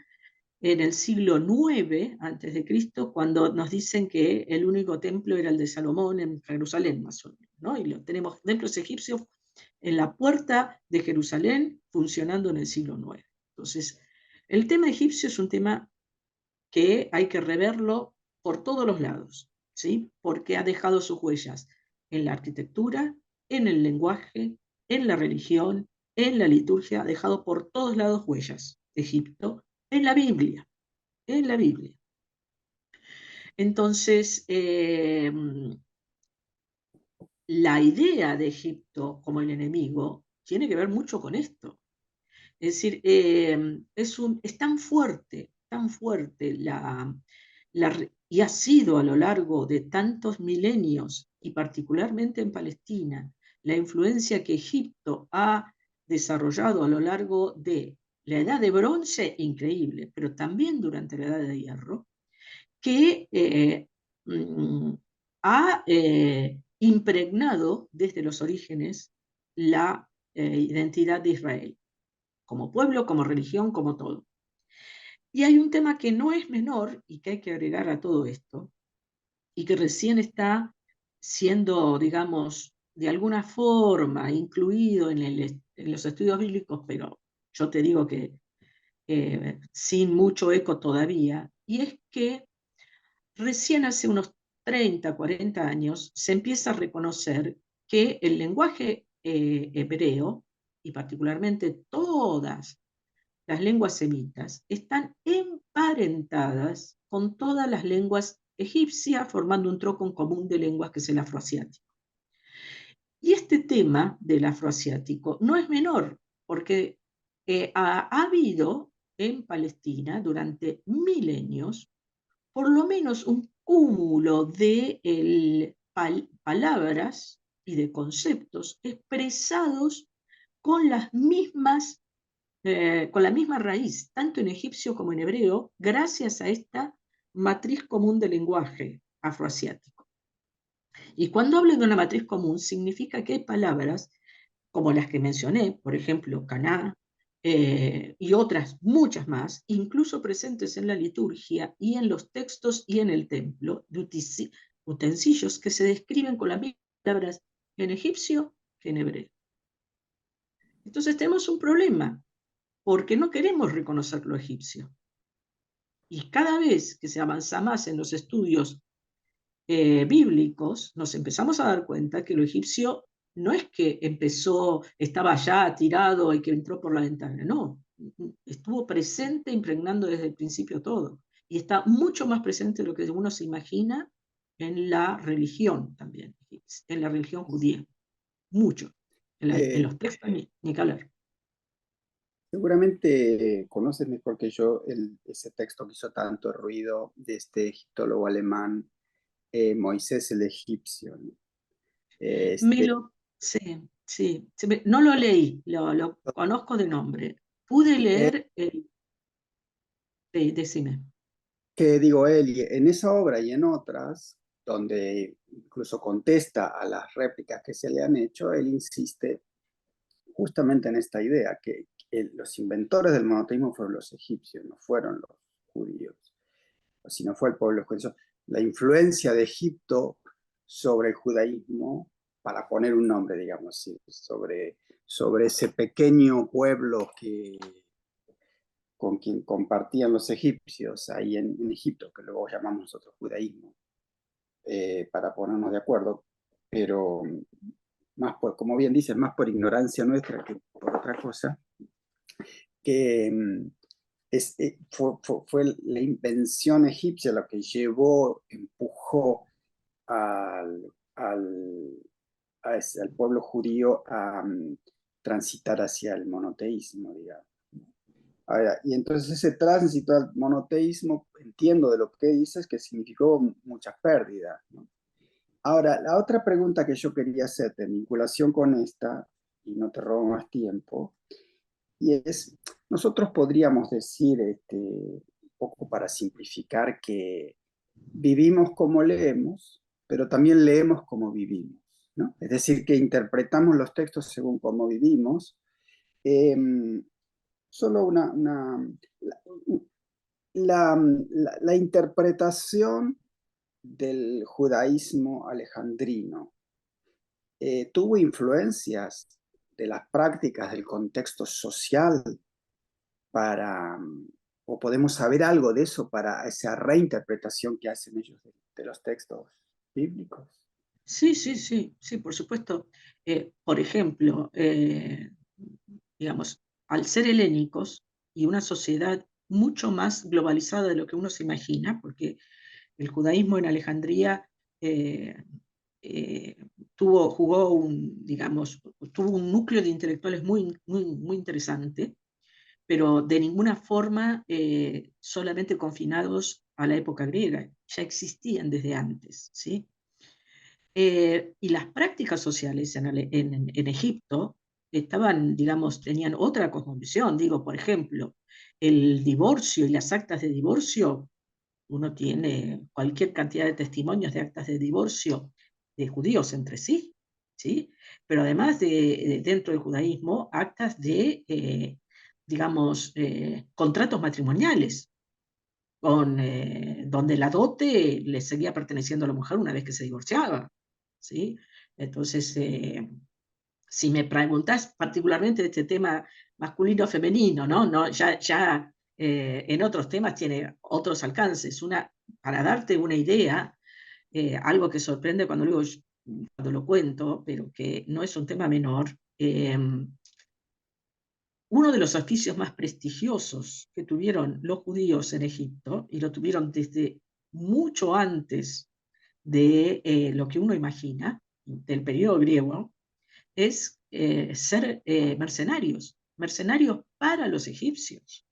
en el siglo IX a.C., cuando nos dicen que el único templo era el de Salomón en Jerusalén, más o menos, ¿no? Y tenemos templos egipcios en la puerta de Jerusalén funcionando en el siglo IX. Entonces, el tema egipcio es un tema que hay que reverlo por todos los lados, ¿sí? Porque ha dejado sus huellas en la arquitectura, en el lenguaje, en la religión, en la liturgia, ha dejado por todos lados huellas. Egipto, en la Biblia, en la Biblia. Entonces, la idea de Egipto como el enemigo tiene que ver mucho con esto. Es decir, es tan fuerte y ha sido a lo largo de tantos milenios, y particularmente en Palestina, la influencia que Egipto ha desarrollado a lo largo de la Edad de Bronce, increíble, pero también durante la Edad de Hierro, que ha impregnado desde los orígenes la identidad de Israel, como pueblo, como religión, como todo. Y hay un tema que no es menor y que hay que agregar a todo esto, y que recién está siendo, digamos, de alguna forma incluido en los estudios bíblicos, pero yo te digo que sin mucho eco todavía, y es que recién hace unos 30, 40 años se empieza a reconocer que el lenguaje hebreo, y particularmente todas las lenguas semitas, están emparentadas con todas las lenguas egipcias, formando un tronco en común de lenguas que es el afroasiático. Y este tema del afroasiático no es menor, porque ha habido en Palestina durante milenios por lo menos un cúmulo de palabras y de conceptos expresados con con la misma raíz, tanto en egipcio como en hebreo, gracias a esta matriz común de lenguaje afroasiático. Y cuando hablo de una matriz común, significa que hay palabras como las que mencioné, por ejemplo, Caná, y otras muchas más, incluso presentes en la liturgia y en los textos y en el templo, de utensilios que se describen con las mismas palabras en egipcio que en hebreo. Entonces tenemos un problema, porque no queremos reconocer lo egipcio. Y cada vez que se avanza más en los estudios bíblicos, nos empezamos a dar cuenta que lo egipcio no es que estaba ya tirado y que entró por la ventana, no, estuvo presente, impregnando desde el principio todo, y está mucho más presente de lo que uno se imagina en la religión también, en la religión judía, mucho, en los textos ni que hablar. Seguramente conoces mejor que yo ese texto que hizo tanto ruido de este egiptólogo alemán, Moisés el egipcio, ¿no? Sí, no lo leí, lo conozco de nombre. Pude leer decime. Que digo él, y en esa obra y en otras, donde incluso contesta a las réplicas que se le han hecho, él insiste justamente en esta idea, que los inventores del monoteísmo fueron los egipcios, no fueron los judíos, sino fue el pueblo judío. La influencia de Egipto sobre el judaísmo, para poner un nombre, digamos, sobre ese pequeño pueblo con quien compartían los egipcios ahí en Egipto, que luego llamamos nosotros judaísmo, para ponernos de acuerdo, pero más como bien dices, más por ignorancia nuestra que por otra cosa, que fue la invención egipcia la que empujó al pueblo judío a transitar hacia el monoteísmo, digamos. Ahora, y entonces ese tránsito al monoteísmo, entiendo de lo que dices, que significó muchas pérdidas, ¿no? Ahora, la otra pregunta que yo quería hacerte en vinculación con esta, y no te robo más tiempo, y es, nosotros podríamos decir, un poco para simplificar, que vivimos como leemos, pero también leemos como vivimos, ¿no? Es decir, que interpretamos los textos según cómo vivimos. Solo la interpretación del judaísmo alejandrino tuvo influencias de las prácticas del contexto social o podemos saber algo de eso para esa reinterpretación que hacen ellos de los textos bíblicos. Sí, por supuesto. Por ejemplo, digamos, al ser helénicos y una sociedad mucho más globalizada de lo que uno se imagina, porque el judaísmo en Alejandría tuvo un núcleo de intelectuales muy interesante, pero de ninguna forma solamente confinados a la época griega, ya existían desde antes, ¿sí? Y las prácticas sociales en Egipto tenían otra cosmovisión. Digo, por ejemplo, el divorcio y las actas de divorcio, uno tiene cualquier cantidad de testimonios de actas de divorcio de judíos entre sí, ¿sí? Pero además dentro del judaísmo, actas de, contratos matrimoniales. donde la dote le seguía perteneciendo a la mujer una vez que se divorciaba, ¿sí? Entonces, si me preguntás particularmente de este tema masculino-femenino, ¿no? Ya en otros temas tiene otros alcances. Para darte una idea, algo que sorprende cuando lo cuento, pero que no es un tema menor, uno de los oficios más prestigiosos que tuvieron los judíos en Egipto, y lo tuvieron desde mucho antes de lo que uno imagina, del periodo griego, es ser mercenarios para los egipcios.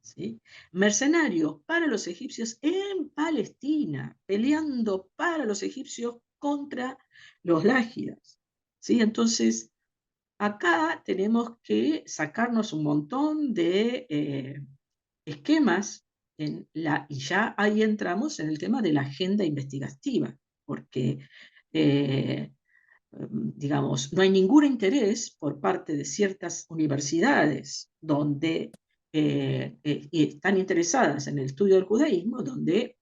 ¿Sí? Mercenarios para los egipcios en Palestina, peleando para los egipcios contra los lágidas. ¿Sí? Entonces, acá tenemos que sacarnos un montón de esquemas y ya ahí entramos en el tema de la agenda investigativa, porque digamos, no hay ningún interés por parte de ciertas universidades donde están interesadas en el estudio del judaísmo, donde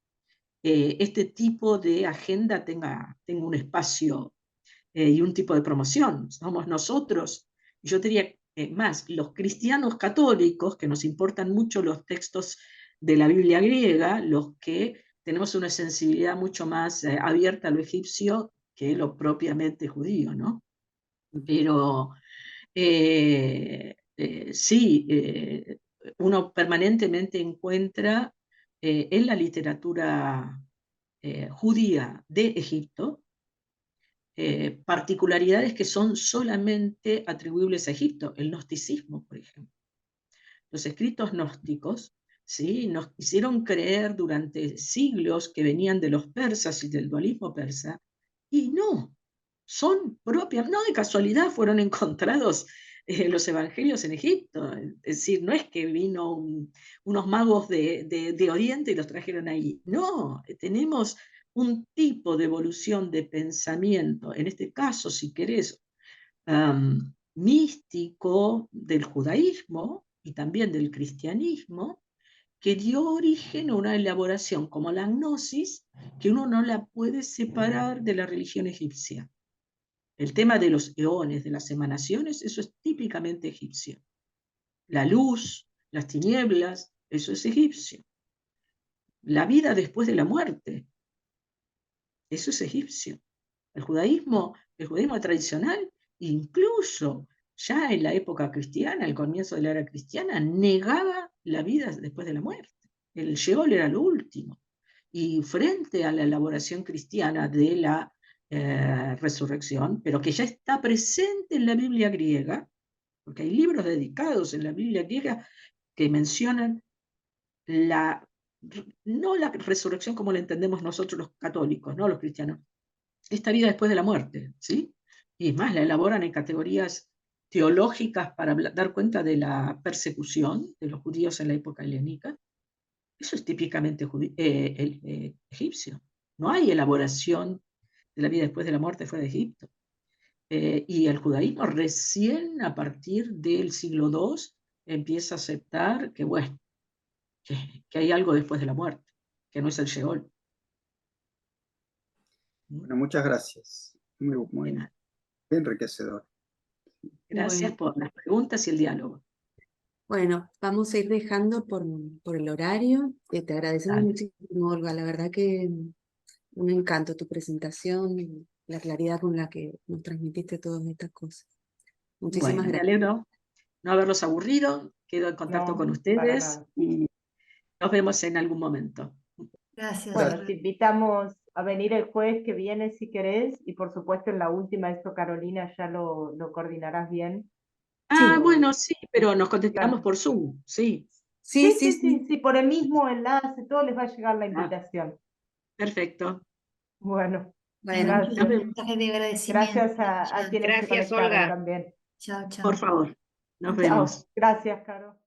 este tipo de agenda tenga un espacio y un tipo de promoción. Somos nosotros, yo diría más, los cristianos católicos, que nos importan mucho los textos de la Biblia griega, los que tenemos una sensibilidad mucho más abierta a lo egipcio que lo propiamente judío, ¿no? Pero sí, uno permanentemente encuentra en la literatura judía de Egipto particularidades que son solamente atribuibles a Egipto, el gnosticismo, por ejemplo. Los escritos gnósticos, ¿sí?, nos hicieron creer durante siglos que venían de los persas y del dualismo persa, y no, son propias, no de casualidad fueron encontrados los evangelios en Egipto, es decir, no es que vino unos magos de Oriente y los trajeron ahí, no, tenemos un tipo de evolución de pensamiento, en este caso, si querés, místico del judaísmo y también del cristianismo, que dio origen a una elaboración como la gnosis, que uno no la puede separar de la religión egipcia. El tema de los eones, de las emanaciones, eso es típicamente egipcio. La luz, las tinieblas, eso es egipcio. La vida después de la muerte, eso es egipcio. El judaísmo tradicional, incluso ya en la época cristiana, el comienzo de la era cristiana, negaba la vida después de la muerte. El Sheol era lo último. Y frente a la elaboración cristiana de la resurrección, pero que ya está presente en la Biblia griega, porque hay libros dedicados en la Biblia griega que mencionan no la resurrección como la entendemos nosotros los católicos, no los cristianos, esta vida después de la muerte, ¿sí? Y es más, la elaboran en categorías teológicas para dar cuenta de la persecución de los judíos en la época helénica. Eso es típicamente egipcio. No hay elaboración de la vida después de la muerte fuera de Egipto. Y el judaísmo recién a partir del siglo II empieza a aceptar que, bueno, que hay algo después de la muerte, que no es el Sheol. Bueno, muchas gracias. Muy enriquecedor. Gracias Bueno. por las preguntas y el diálogo. Bueno, vamos a ir dejando por el horario. Te agradecemos Dale. muchísimo, Olga. La verdad que un encanto tu presentación y la claridad con la que nos transmitiste todas estas cosas. Muchísimas Bueno, me gracias. alegro no haberlos aburrido. Quedo en contacto No, con para ustedes nada. y nos vemos en algún momento. Gracias. Bueno, te invitamos a venir el jueves que viene si querés, y por supuesto en la última, esto Carolina ya lo coordinarás bien. Ah, Pero, bueno, sí, pero nos contactamos claro. por Zoom, sí. Sí, Sí, sí, sí, sí, sí. sí, por el mismo enlace, todo les va a llegar la Ah, invitación. perfecto. Bueno, Bueno, Bueno, Nos gracias. vemos. mensaje de agradecimiento. Gracias a quienes se Gracias, conectaron Olga. también. Chao, chao. Por favor, nos Chao. vemos. Gracias, Caro.